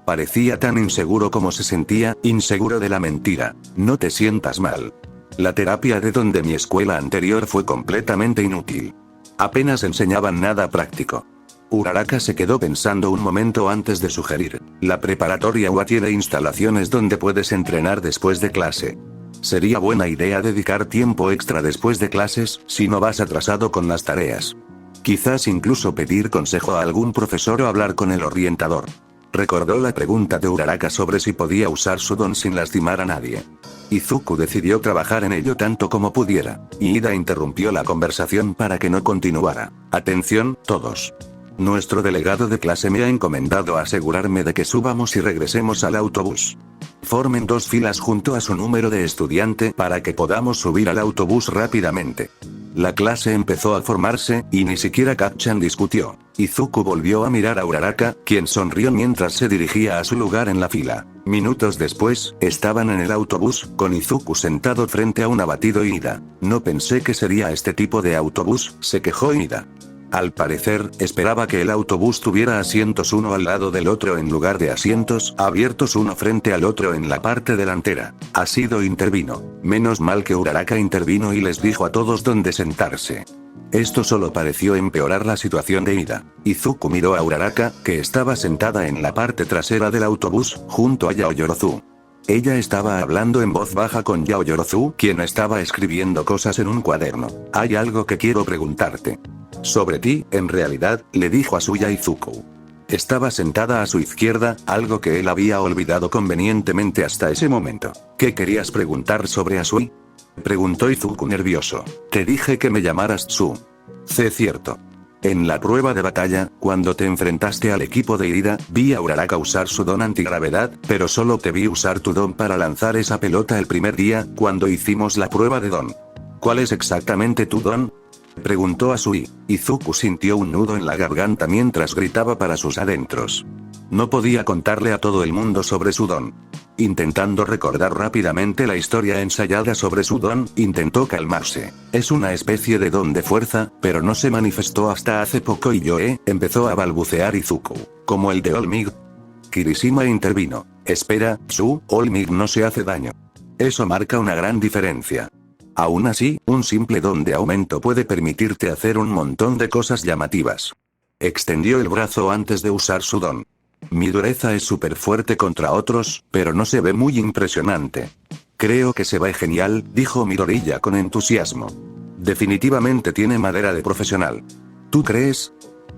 Parecía tan inseguro como se sentía, inseguro de la mentira. No te sientas mal. La terapia de don de mi escuela anterior fue completamente inútil. Apenas enseñaban nada práctico. Uraraka se quedó pensando un momento antes de sugerir. La preparatoria UA tiene instalaciones donde puedes entrenar después de clase. Sería buena idea dedicar tiempo extra después de clases, si no vas atrasado con las tareas. Quizás incluso pedir consejo a algún profesor o hablar con el orientador. Recordó la pregunta de Uraraka sobre si podía usar su don sin lastimar a nadie. Izuku decidió trabajar en ello tanto como pudiera, y Ida interrumpió la conversación para que no continuara. Atención, todos. Nuestro delegado de clase me ha encomendado asegurarme de que subamos y regresemos al autobús. Formen 2 filas junto a su número de estudiante para que podamos subir al autobús rápidamente. La clase empezó a formarse, y ni siquiera Kacchan discutió. Izuku volvió a mirar a Uraraka, quien sonrió mientras se dirigía a su lugar en la fila. Minutos después, estaban en el autobús, con Izuku sentado frente a un abatido Ida. No pensé que sería este tipo de autobús, se quejó Ida. Al parecer, esperaba que el autobús tuviera asientos uno al lado del otro en lugar de asientos abiertos uno frente al otro en la parte delantera. Asido intervino. Menos mal que Uraraka intervino y les dijo a todos dónde sentarse. Esto solo pareció empeorar la situación de Ida. Izuku miró a Uraraka, que estaba sentada en la parte trasera del autobús, junto a Yaoyorozu. Ella estaba hablando en voz baja con Yaoyorozu, quien estaba escribiendo cosas en un cuaderno. Hay algo que quiero preguntarte. Sobre ti, en realidad, le dijo Asuya Izuku. Estaba sentada a su izquierda, algo que él había olvidado convenientemente hasta ese momento. ¿Qué querías preguntar sobre Asui?, preguntó Izuku nervioso. Te dije que me llamaras Tsu. Sé cierto. En la prueba de batalla, cuando te enfrentaste al equipo de Ida, vi a Uraraka usar su don antigravedad, pero solo te vi usar tu don para lanzar esa pelota el primer día, cuando hicimos la prueba de don. ¿Cuál es exactamente tu don?, preguntó Asui. Izuku sintió un nudo en la garganta mientras gritaba para sus adentros. No podía contarle a todo el mundo sobre su don. Intentando recordar rápidamente la historia ensayada sobre su don, intentó calmarse. Es una especie de don de fuerza, pero no se manifestó hasta hace poco y empezó a balbucear Izuku. ¿Como el de Olmig? Kirishima intervino. Espera, Tsu, Olmig no se hace daño. Eso marca una gran diferencia. Aún así, un simple don de aumento puede permitirte hacer un montón de cosas llamativas. Extendió el brazo antes de usar su don. Mi dureza es súper fuerte contra otros, pero no se ve muy impresionante. Creo que se ve genial, dijo Midoriya con entusiasmo. Definitivamente tiene madera de profesional. ¿Tú crees?,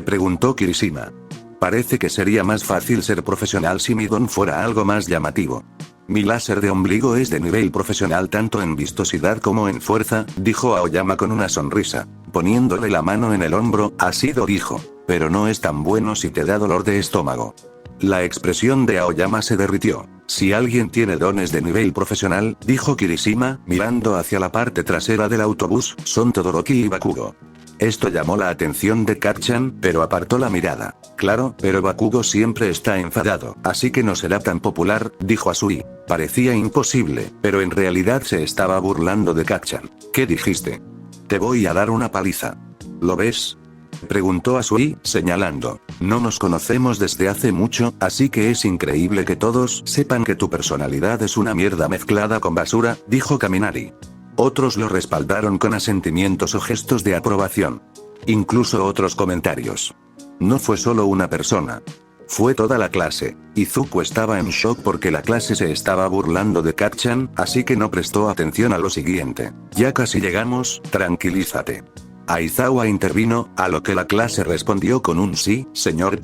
preguntó Kirishima. Parece que sería más fácil ser profesional si mi don fuera algo más llamativo. Mi láser de ombligo es de nivel profesional tanto en vistosidad como en fuerza, dijo Aoyama con una sonrisa. Poniéndole la mano en el hombro, así lo dijo. Pero no es tan bueno si te da dolor de estómago. La expresión de Aoyama se derritió. Si alguien tiene dones de nivel profesional, dijo Kirishima, mirando hacia la parte trasera del autobús, son Todoroki y Bakugo. Esto llamó la atención de Kacchan, pero apartó la mirada. Claro, pero Bakugo siempre está enfadado, así que no será tan popular, dijo Asui. Parecía imposible, pero en realidad se estaba burlando de Kacchan. ¿Qué dijiste? Te voy a dar una paliza. ¿Lo ves? Preguntó Asui, señalando. No nos conocemos desde hace mucho, así que es increíble que todos sepan que tu personalidad es una mierda mezclada con basura, dijo Kaminari. Otros lo respaldaron con asentimientos o gestos de aprobación. Incluso otros comentarios. No fue solo una persona. Fue toda la clase. Izuku estaba en shock porque la clase se estaba burlando de Kacchan, así que no prestó atención a lo siguiente. Ya casi llegamos, tranquilízate. Aizawa intervino, a lo que la clase respondió con un sí, señor.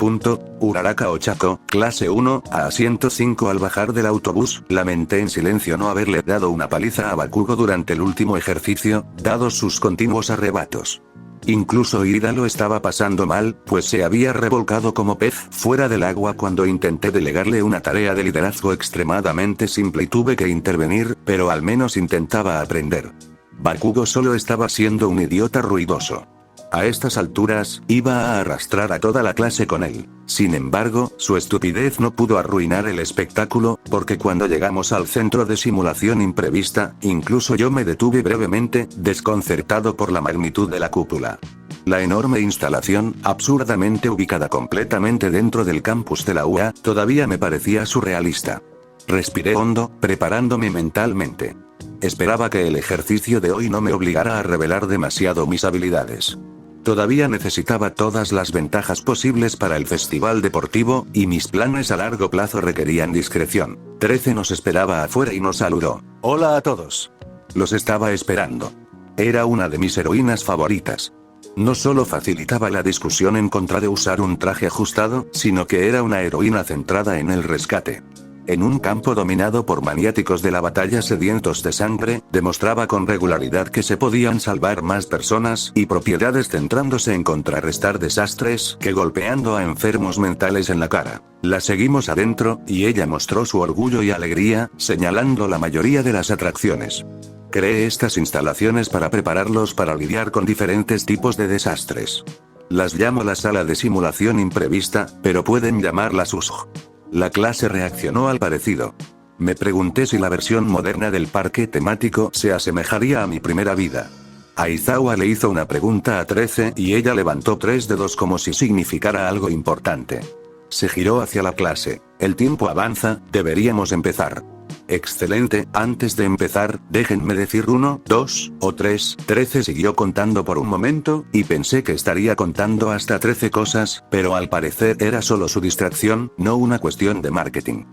Uraraka Ochako, clase 1, a asiento 5. Al bajar del autobús, lamenté en silencio no haberle dado una paliza a Bakugo durante el último ejercicio, dados sus continuos arrebatos. Incluso Ida lo estaba pasando mal, pues se había revolcado como pez fuera del agua cuando intenté delegarle una tarea de liderazgo extremadamente simple y tuve que intervenir, pero al menos intentaba aprender. Bakugo solo estaba siendo un idiota ruidoso. A estas alturas, iba a arrastrar a toda la clase con él. Sin embargo, su estupidez no pudo arruinar el espectáculo, porque cuando llegamos al centro de simulación imprevista, incluso yo me detuve brevemente, desconcertado por la magnitud de la cúpula. La enorme instalación, absurdamente ubicada completamente dentro del campus de la UA, todavía me parecía surrealista. Respiré hondo, preparándome mentalmente. Esperaba que el ejercicio de hoy no me obligara a revelar demasiado mis habilidades. Todavía necesitaba todas las ventajas posibles para el festival deportivo, y mis planes a largo plazo requerían discreción. 13 nos esperaba afuera y nos saludó. Hola a todos. Los estaba esperando. Era una de mis heroínas favoritas. No solo facilitaba la discusión en contra de usar un traje ajustado, sino que era una heroína centrada en el rescate. En un campo dominado por maniáticos de la batalla sedientos de sangre, demostraba con regularidad que se podían salvar más personas y propiedades centrándose en contrarrestar desastres que golpeando a enfermos mentales en la cara. La seguimos adentro, y ella mostró su orgullo y alegría, señalando la mayoría de las atracciones. Creé estas instalaciones para prepararlos para lidiar con diferentes tipos de desastres. Las llamo la sala de simulación imprevista, pero pueden llamarlas USG. La clase reaccionó al parecido. Me pregunté si la versión moderna del parque temático se asemejaría a mi primera vida. Aizawa le hizo una pregunta a 13 y ella levantó 3 dedos como si significara algo importante. Se giró hacia la clase. El tiempo avanza, deberíamos empezar. Excelente, antes de empezar, déjenme decir 1, 2, o 3, 13 siguió contando por un momento, y pensé que estaría contando hasta 13 cosas, pero al parecer era solo su distracción, no una cuestión de marketing.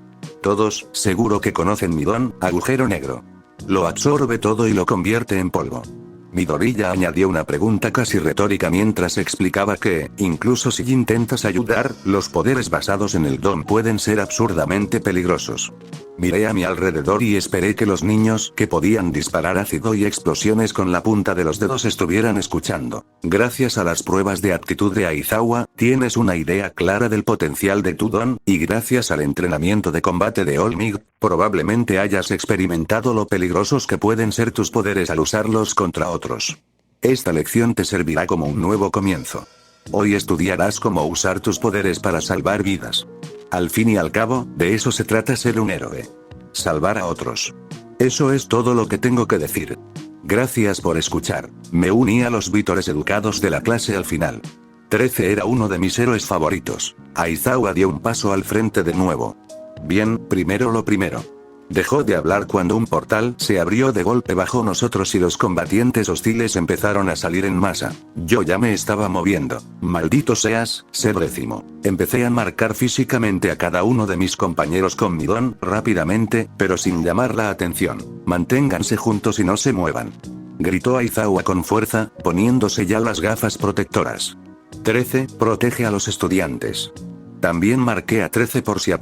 Todos, seguro que conocen mi don, agujero negro. Lo absorbe todo y lo convierte en polvo. Midoriya añadió una pregunta casi retórica mientras explicaba que, incluso si intentas ayudar, los poderes basados en el don pueden ser absurdamente peligrosos. Miré a mi alrededor y esperé que los niños que podían disparar ácido y explosiones con la punta de los dedos estuvieran escuchando. Gracias a las pruebas de aptitud de Aizawa, tienes una idea clara del potencial de tu don, y gracias al entrenamiento de combate de All Might, probablemente hayas experimentado lo peligrosos que pueden ser tus poderes al usarlos contra otros. Esta lección te servirá como un nuevo comienzo. Hoy estudiarás cómo usar tus poderes para salvar vidas. Al fin y al cabo, de eso se trata ser un héroe. Salvar a otros. Eso es todo lo que tengo que decir. Gracias por escuchar. Me uní a los vítores educados de la clase al final. 13 era uno de mis héroes favoritos. Aizawa dio un paso al frente de nuevo. Bien, primero lo primero. Dejó de hablar cuando un portal se abrió de golpe bajo nosotros y los combatientes hostiles empezaron a salir en masa. Yo ya me estaba moviendo. Maldito seas, ser décimo. Empecé a marcar físicamente a cada uno de mis compañeros con mi don, rápidamente, pero sin llamar la atención. Manténganse juntos y no se muevan. Gritó Aizawa con fuerza, poniéndose ya las gafas protectoras. 13, protege a los estudiantes. También marqué a 13 por si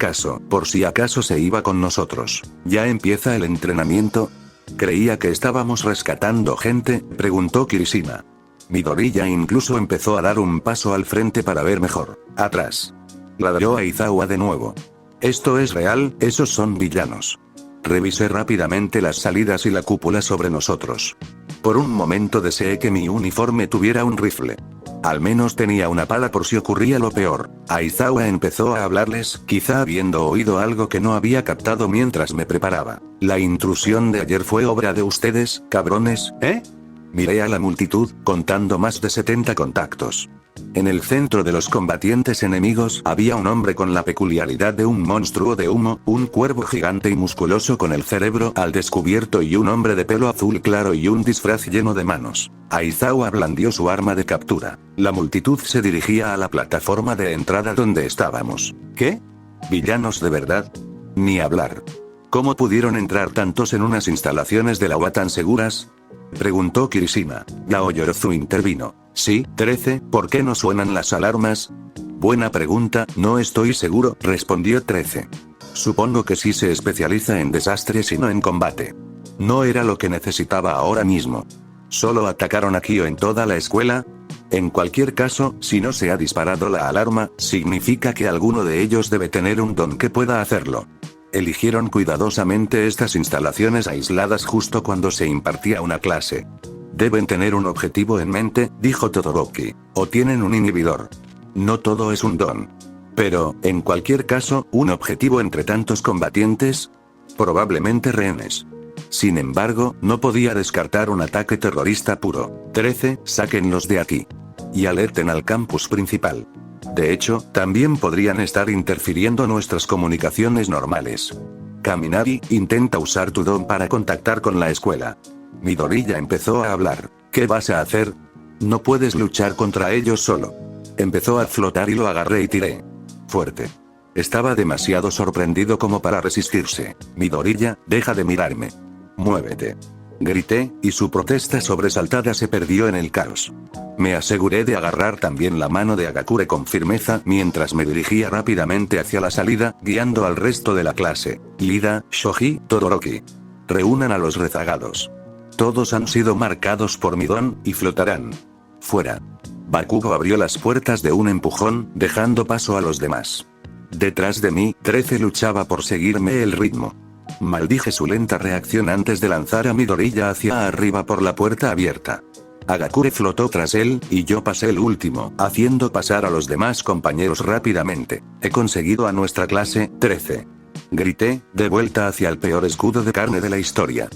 acaso se iba con nosotros. ¿Ya empieza el entrenamiento? Creía que estábamos rescatando gente, preguntó Kirishima. Midoriya incluso empezó a dar un paso al frente para ver mejor. Atrás. Ladró Aizawa de nuevo. ¿Esto es real? Esos son villanos. Revisé rápidamente las salidas y la cúpula sobre nosotros. Por un momento deseé que mi uniforme tuviera un rifle. Al menos tenía una pala por si ocurría lo peor. Aizawa empezó a hablarles, quizá habiendo oído algo que no había captado mientras me preparaba. La intrusión de ayer fue obra de ustedes, cabrones, ¿eh? Miré a la multitud, contando más de 70 contactos. En el centro de los combatientes enemigos había un hombre con la peculiaridad de un monstruo de humo, un cuervo gigante y musculoso con el cerebro al descubierto y un hombre de pelo azul claro y un disfraz lleno de manos. Aizawa blandió su arma de captura. La multitud se dirigía a la plataforma de entrada donde estábamos. ¿Qué? ¿Villanos de verdad? Ni hablar. ¿Cómo pudieron entrar tantos en unas instalaciones de la UA tan seguras? Preguntó Kirishima. Yaoyorozu intervino. Sí, 13, ¿por qué no suenan las alarmas? Buena pregunta, no estoy seguro, respondió 13. Supongo que sí se especializa en desastres y no en combate. No era lo que necesitaba ahora mismo. ¿Solo atacaron aquí o en toda la escuela? En cualquier caso, si no se ha disparado la alarma, significa que alguno de ellos debe tener un don que pueda hacerlo. Eligieron cuidadosamente estas instalaciones aisladas justo cuando se impartía una clase. Deben tener un objetivo en mente, dijo Todoroki. O tienen un inhibidor. No todo es un don. Pero, en cualquier caso, un objetivo entre tantos combatientes. Probablemente rehenes. Sin embargo, no podía descartar un ataque terrorista puro. 13, sáquenlos de aquí. Y alerten al campus principal. De hecho, también podrían estar interfiriendo nuestras comunicaciones normales. Kaminari, intenta usar tu don para contactar con la escuela. Midoriya empezó a hablar. ¿Qué vas a hacer? No puedes luchar contra ellos solo. Empezó a flotar y lo agarré y tiré. Fuerte. Estaba demasiado sorprendido como para resistirse. Midoriya, deja de mirarme. Muévete. Grité, y su protesta sobresaltada se perdió en el caos. Me aseguré de agarrar también la mano de Agakure con firmeza mientras me dirigía rápidamente hacia la salida, guiando al resto de la clase. Ida, Shoji, Todoroki. Reúnan a los rezagados. Todos han sido marcados por mi don, y flotarán. Fuera. Bakugo abrió las puertas de un empujón, dejando paso a los demás. Detrás de mí, 13 luchaba por seguirme el ritmo. Maldije su lenta reacción antes de lanzar a Midoriya hacia arriba por la puerta abierta. Agakure flotó tras él, y yo pasé el último, haciendo pasar a los demás compañeros rápidamente. He conseguido a nuestra clase, 13. Grité, de vuelta hacia el peor escudo de carne de la historia.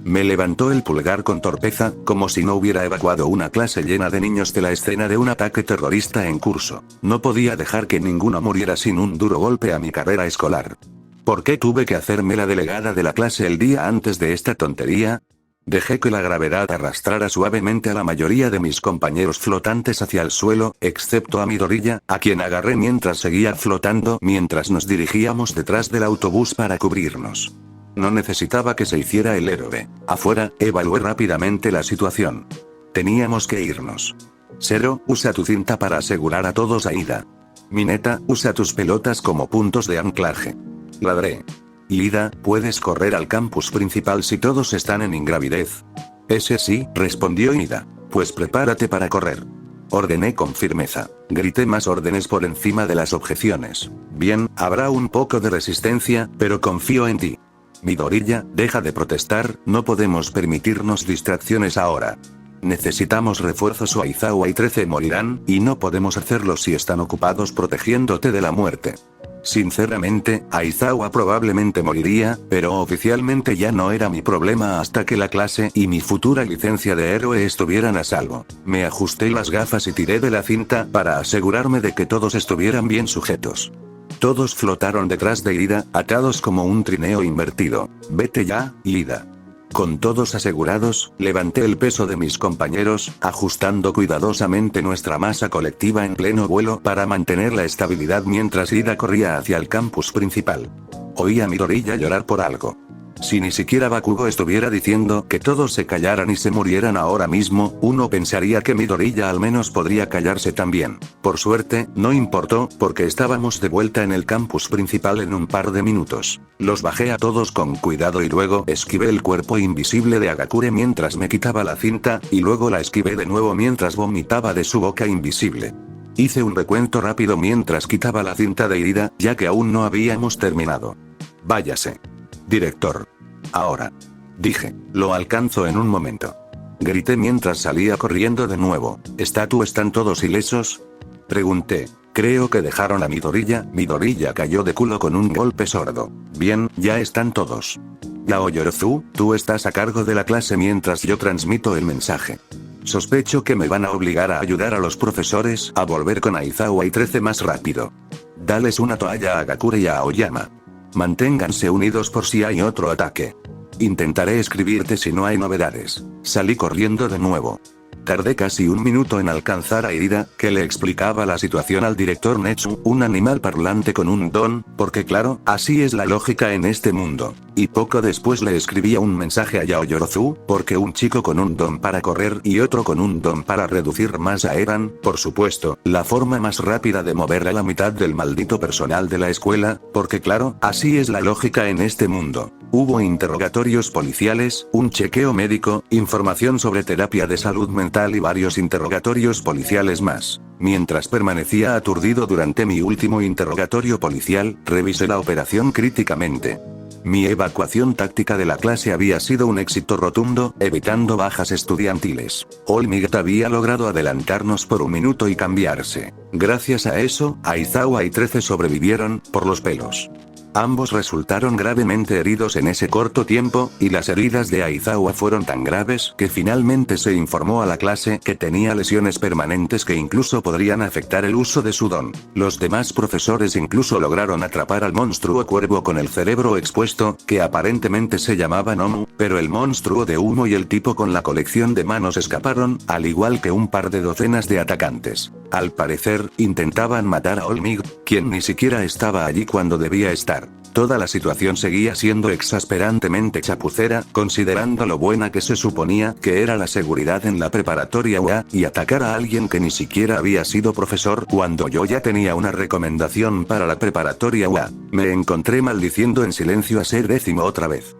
Me levantó el pulgar con torpeza, como si no hubiera evacuado una clase llena de niños de la escena de un ataque terrorista en curso. No podía dejar que ninguno muriera sin un duro golpe a mi carrera escolar. ¿Por qué tuve que hacerme la delegada de la clase el día antes de esta tontería? Dejé que la gravedad arrastrara suavemente a la mayoría de mis compañeros flotantes hacia el suelo, excepto a Midoriya, a quien agarré mientras seguía flotando mientras nos dirigíamos detrás del autobús para cubrirnos. No necesitaba que se hiciera el héroe. Afuera, evalué rápidamente la situación. Teníamos que irnos. Zero, usa tu cinta para asegurar a todos a Ida. Mineta, usa tus pelotas como puntos de anclaje. Ladré. Ida, puedes correr al campus principal si todos están en ingravidez. Ese sí, respondió Ida. Pues prepárate para correr. Ordené con firmeza. Grité más órdenes por encima de las objeciones. Bien, habrá un poco de resistencia, pero confío en ti. Midoriya, deja de protestar, no podemos permitirnos distracciones ahora. Necesitamos refuerzos o Aizawa y 13 morirán, y no podemos hacerlo si están ocupados protegiéndote de la muerte. Sinceramente, Aizawa probablemente moriría, pero oficialmente ya no era mi problema hasta que la clase y mi futura licencia de héroe estuvieran a salvo. Me ajusté las gafas y tiré de la cinta para asegurarme de que todos estuvieran bien sujetos. Todos flotaron detrás de Ida, atados como un trineo invertido. Vete ya, Ida. Con todos asegurados, levanté el peso de mis compañeros, ajustando cuidadosamente nuestra masa colectiva en pleno vuelo para mantener la estabilidad mientras Ida corría hacia el campus principal. Oí a Midoriya llorar por algo. Si ni siquiera Bakugo estuviera diciendo que todos se callaran y se murieran ahora mismo, uno pensaría que Midoriya al menos podría callarse también. Por suerte, no importó, porque estábamos de vuelta en el campus principal en un par de minutos. Los bajé a todos con cuidado y luego esquivé el cuerpo invisible de Agakure mientras me quitaba la cinta, y luego la esquivé de nuevo mientras vomitaba de su boca invisible. Hice un recuento rápido mientras quitaba la cinta de Irida, ya que aún no habíamos terminado. Váyase. Director. Ahora. Dije, lo alcanzo en un momento. Grité mientras salía corriendo de nuevo. ¿Están todos ilesos? Pregunté. Creo que dejaron a Midoriya. Midoriya cayó de culo con un golpe sordo. Bien, ya están todos. Yaoyorozu, tú estás a cargo de la clase mientras yo transmito el mensaje. Sospecho que me van a obligar a ayudar a los profesores a volver con Aizawa y 13 más rápido. Dales una toalla a Agakure y a Aoyama. Manténganse unidos por si hay otro ataque. Intentaré escribirte si no hay novedades. Salí corriendo de nuevo. Tardé casi un minuto en alcanzar a Irida, que le explicaba la situación al director Netsu, un animal parlante con un don, porque claro, así es la lógica en este mundo. Y poco después le escribía un mensaje a Yaoyorozu, porque un chico con un don para correr y otro con un don para reducir masa eran, por supuesto, la forma más rápida de mover a la mitad del maldito personal de la escuela, porque claro, así es la lógica en este mundo. Hubo interrogatorios policiales, un chequeo médico, información sobre terapia de salud mental y varios interrogatorios policiales más. Mientras permanecía aturdido durante mi último interrogatorio policial, revisé la operación críticamente. Mi evacuación táctica de la clase había sido un éxito rotundo, evitando bajas estudiantiles. All Might había logrado adelantarnos por un minuto y cambiarse. Gracias a eso, Aizawa y 13 sobrevivieron, por los pelos. Ambos resultaron gravemente heridos en ese corto tiempo, y las heridas de Aizawa fueron tan graves que finalmente se informó a la clase que tenía lesiones permanentes que incluso podrían afectar el uso de su don. Los demás profesores incluso lograron atrapar al monstruo cuervo con el cerebro expuesto, que aparentemente se llamaba Nomu, pero el monstruo de humo y el tipo con la colección de manos escaparon, al igual que un par de docenas de atacantes. Al parecer, intentaban matar a All Might, quien ni siquiera estaba allí cuando debía estar. Toda la situación seguía siendo exasperantemente chapucera, considerando lo buena que se suponía que era la seguridad en la preparatoria UA, y atacar a alguien que ni siquiera había sido profesor cuando yo ya tenía una recomendación para la preparatoria UA. Me encontré maldiciendo en silencio a ser décimo otra vez.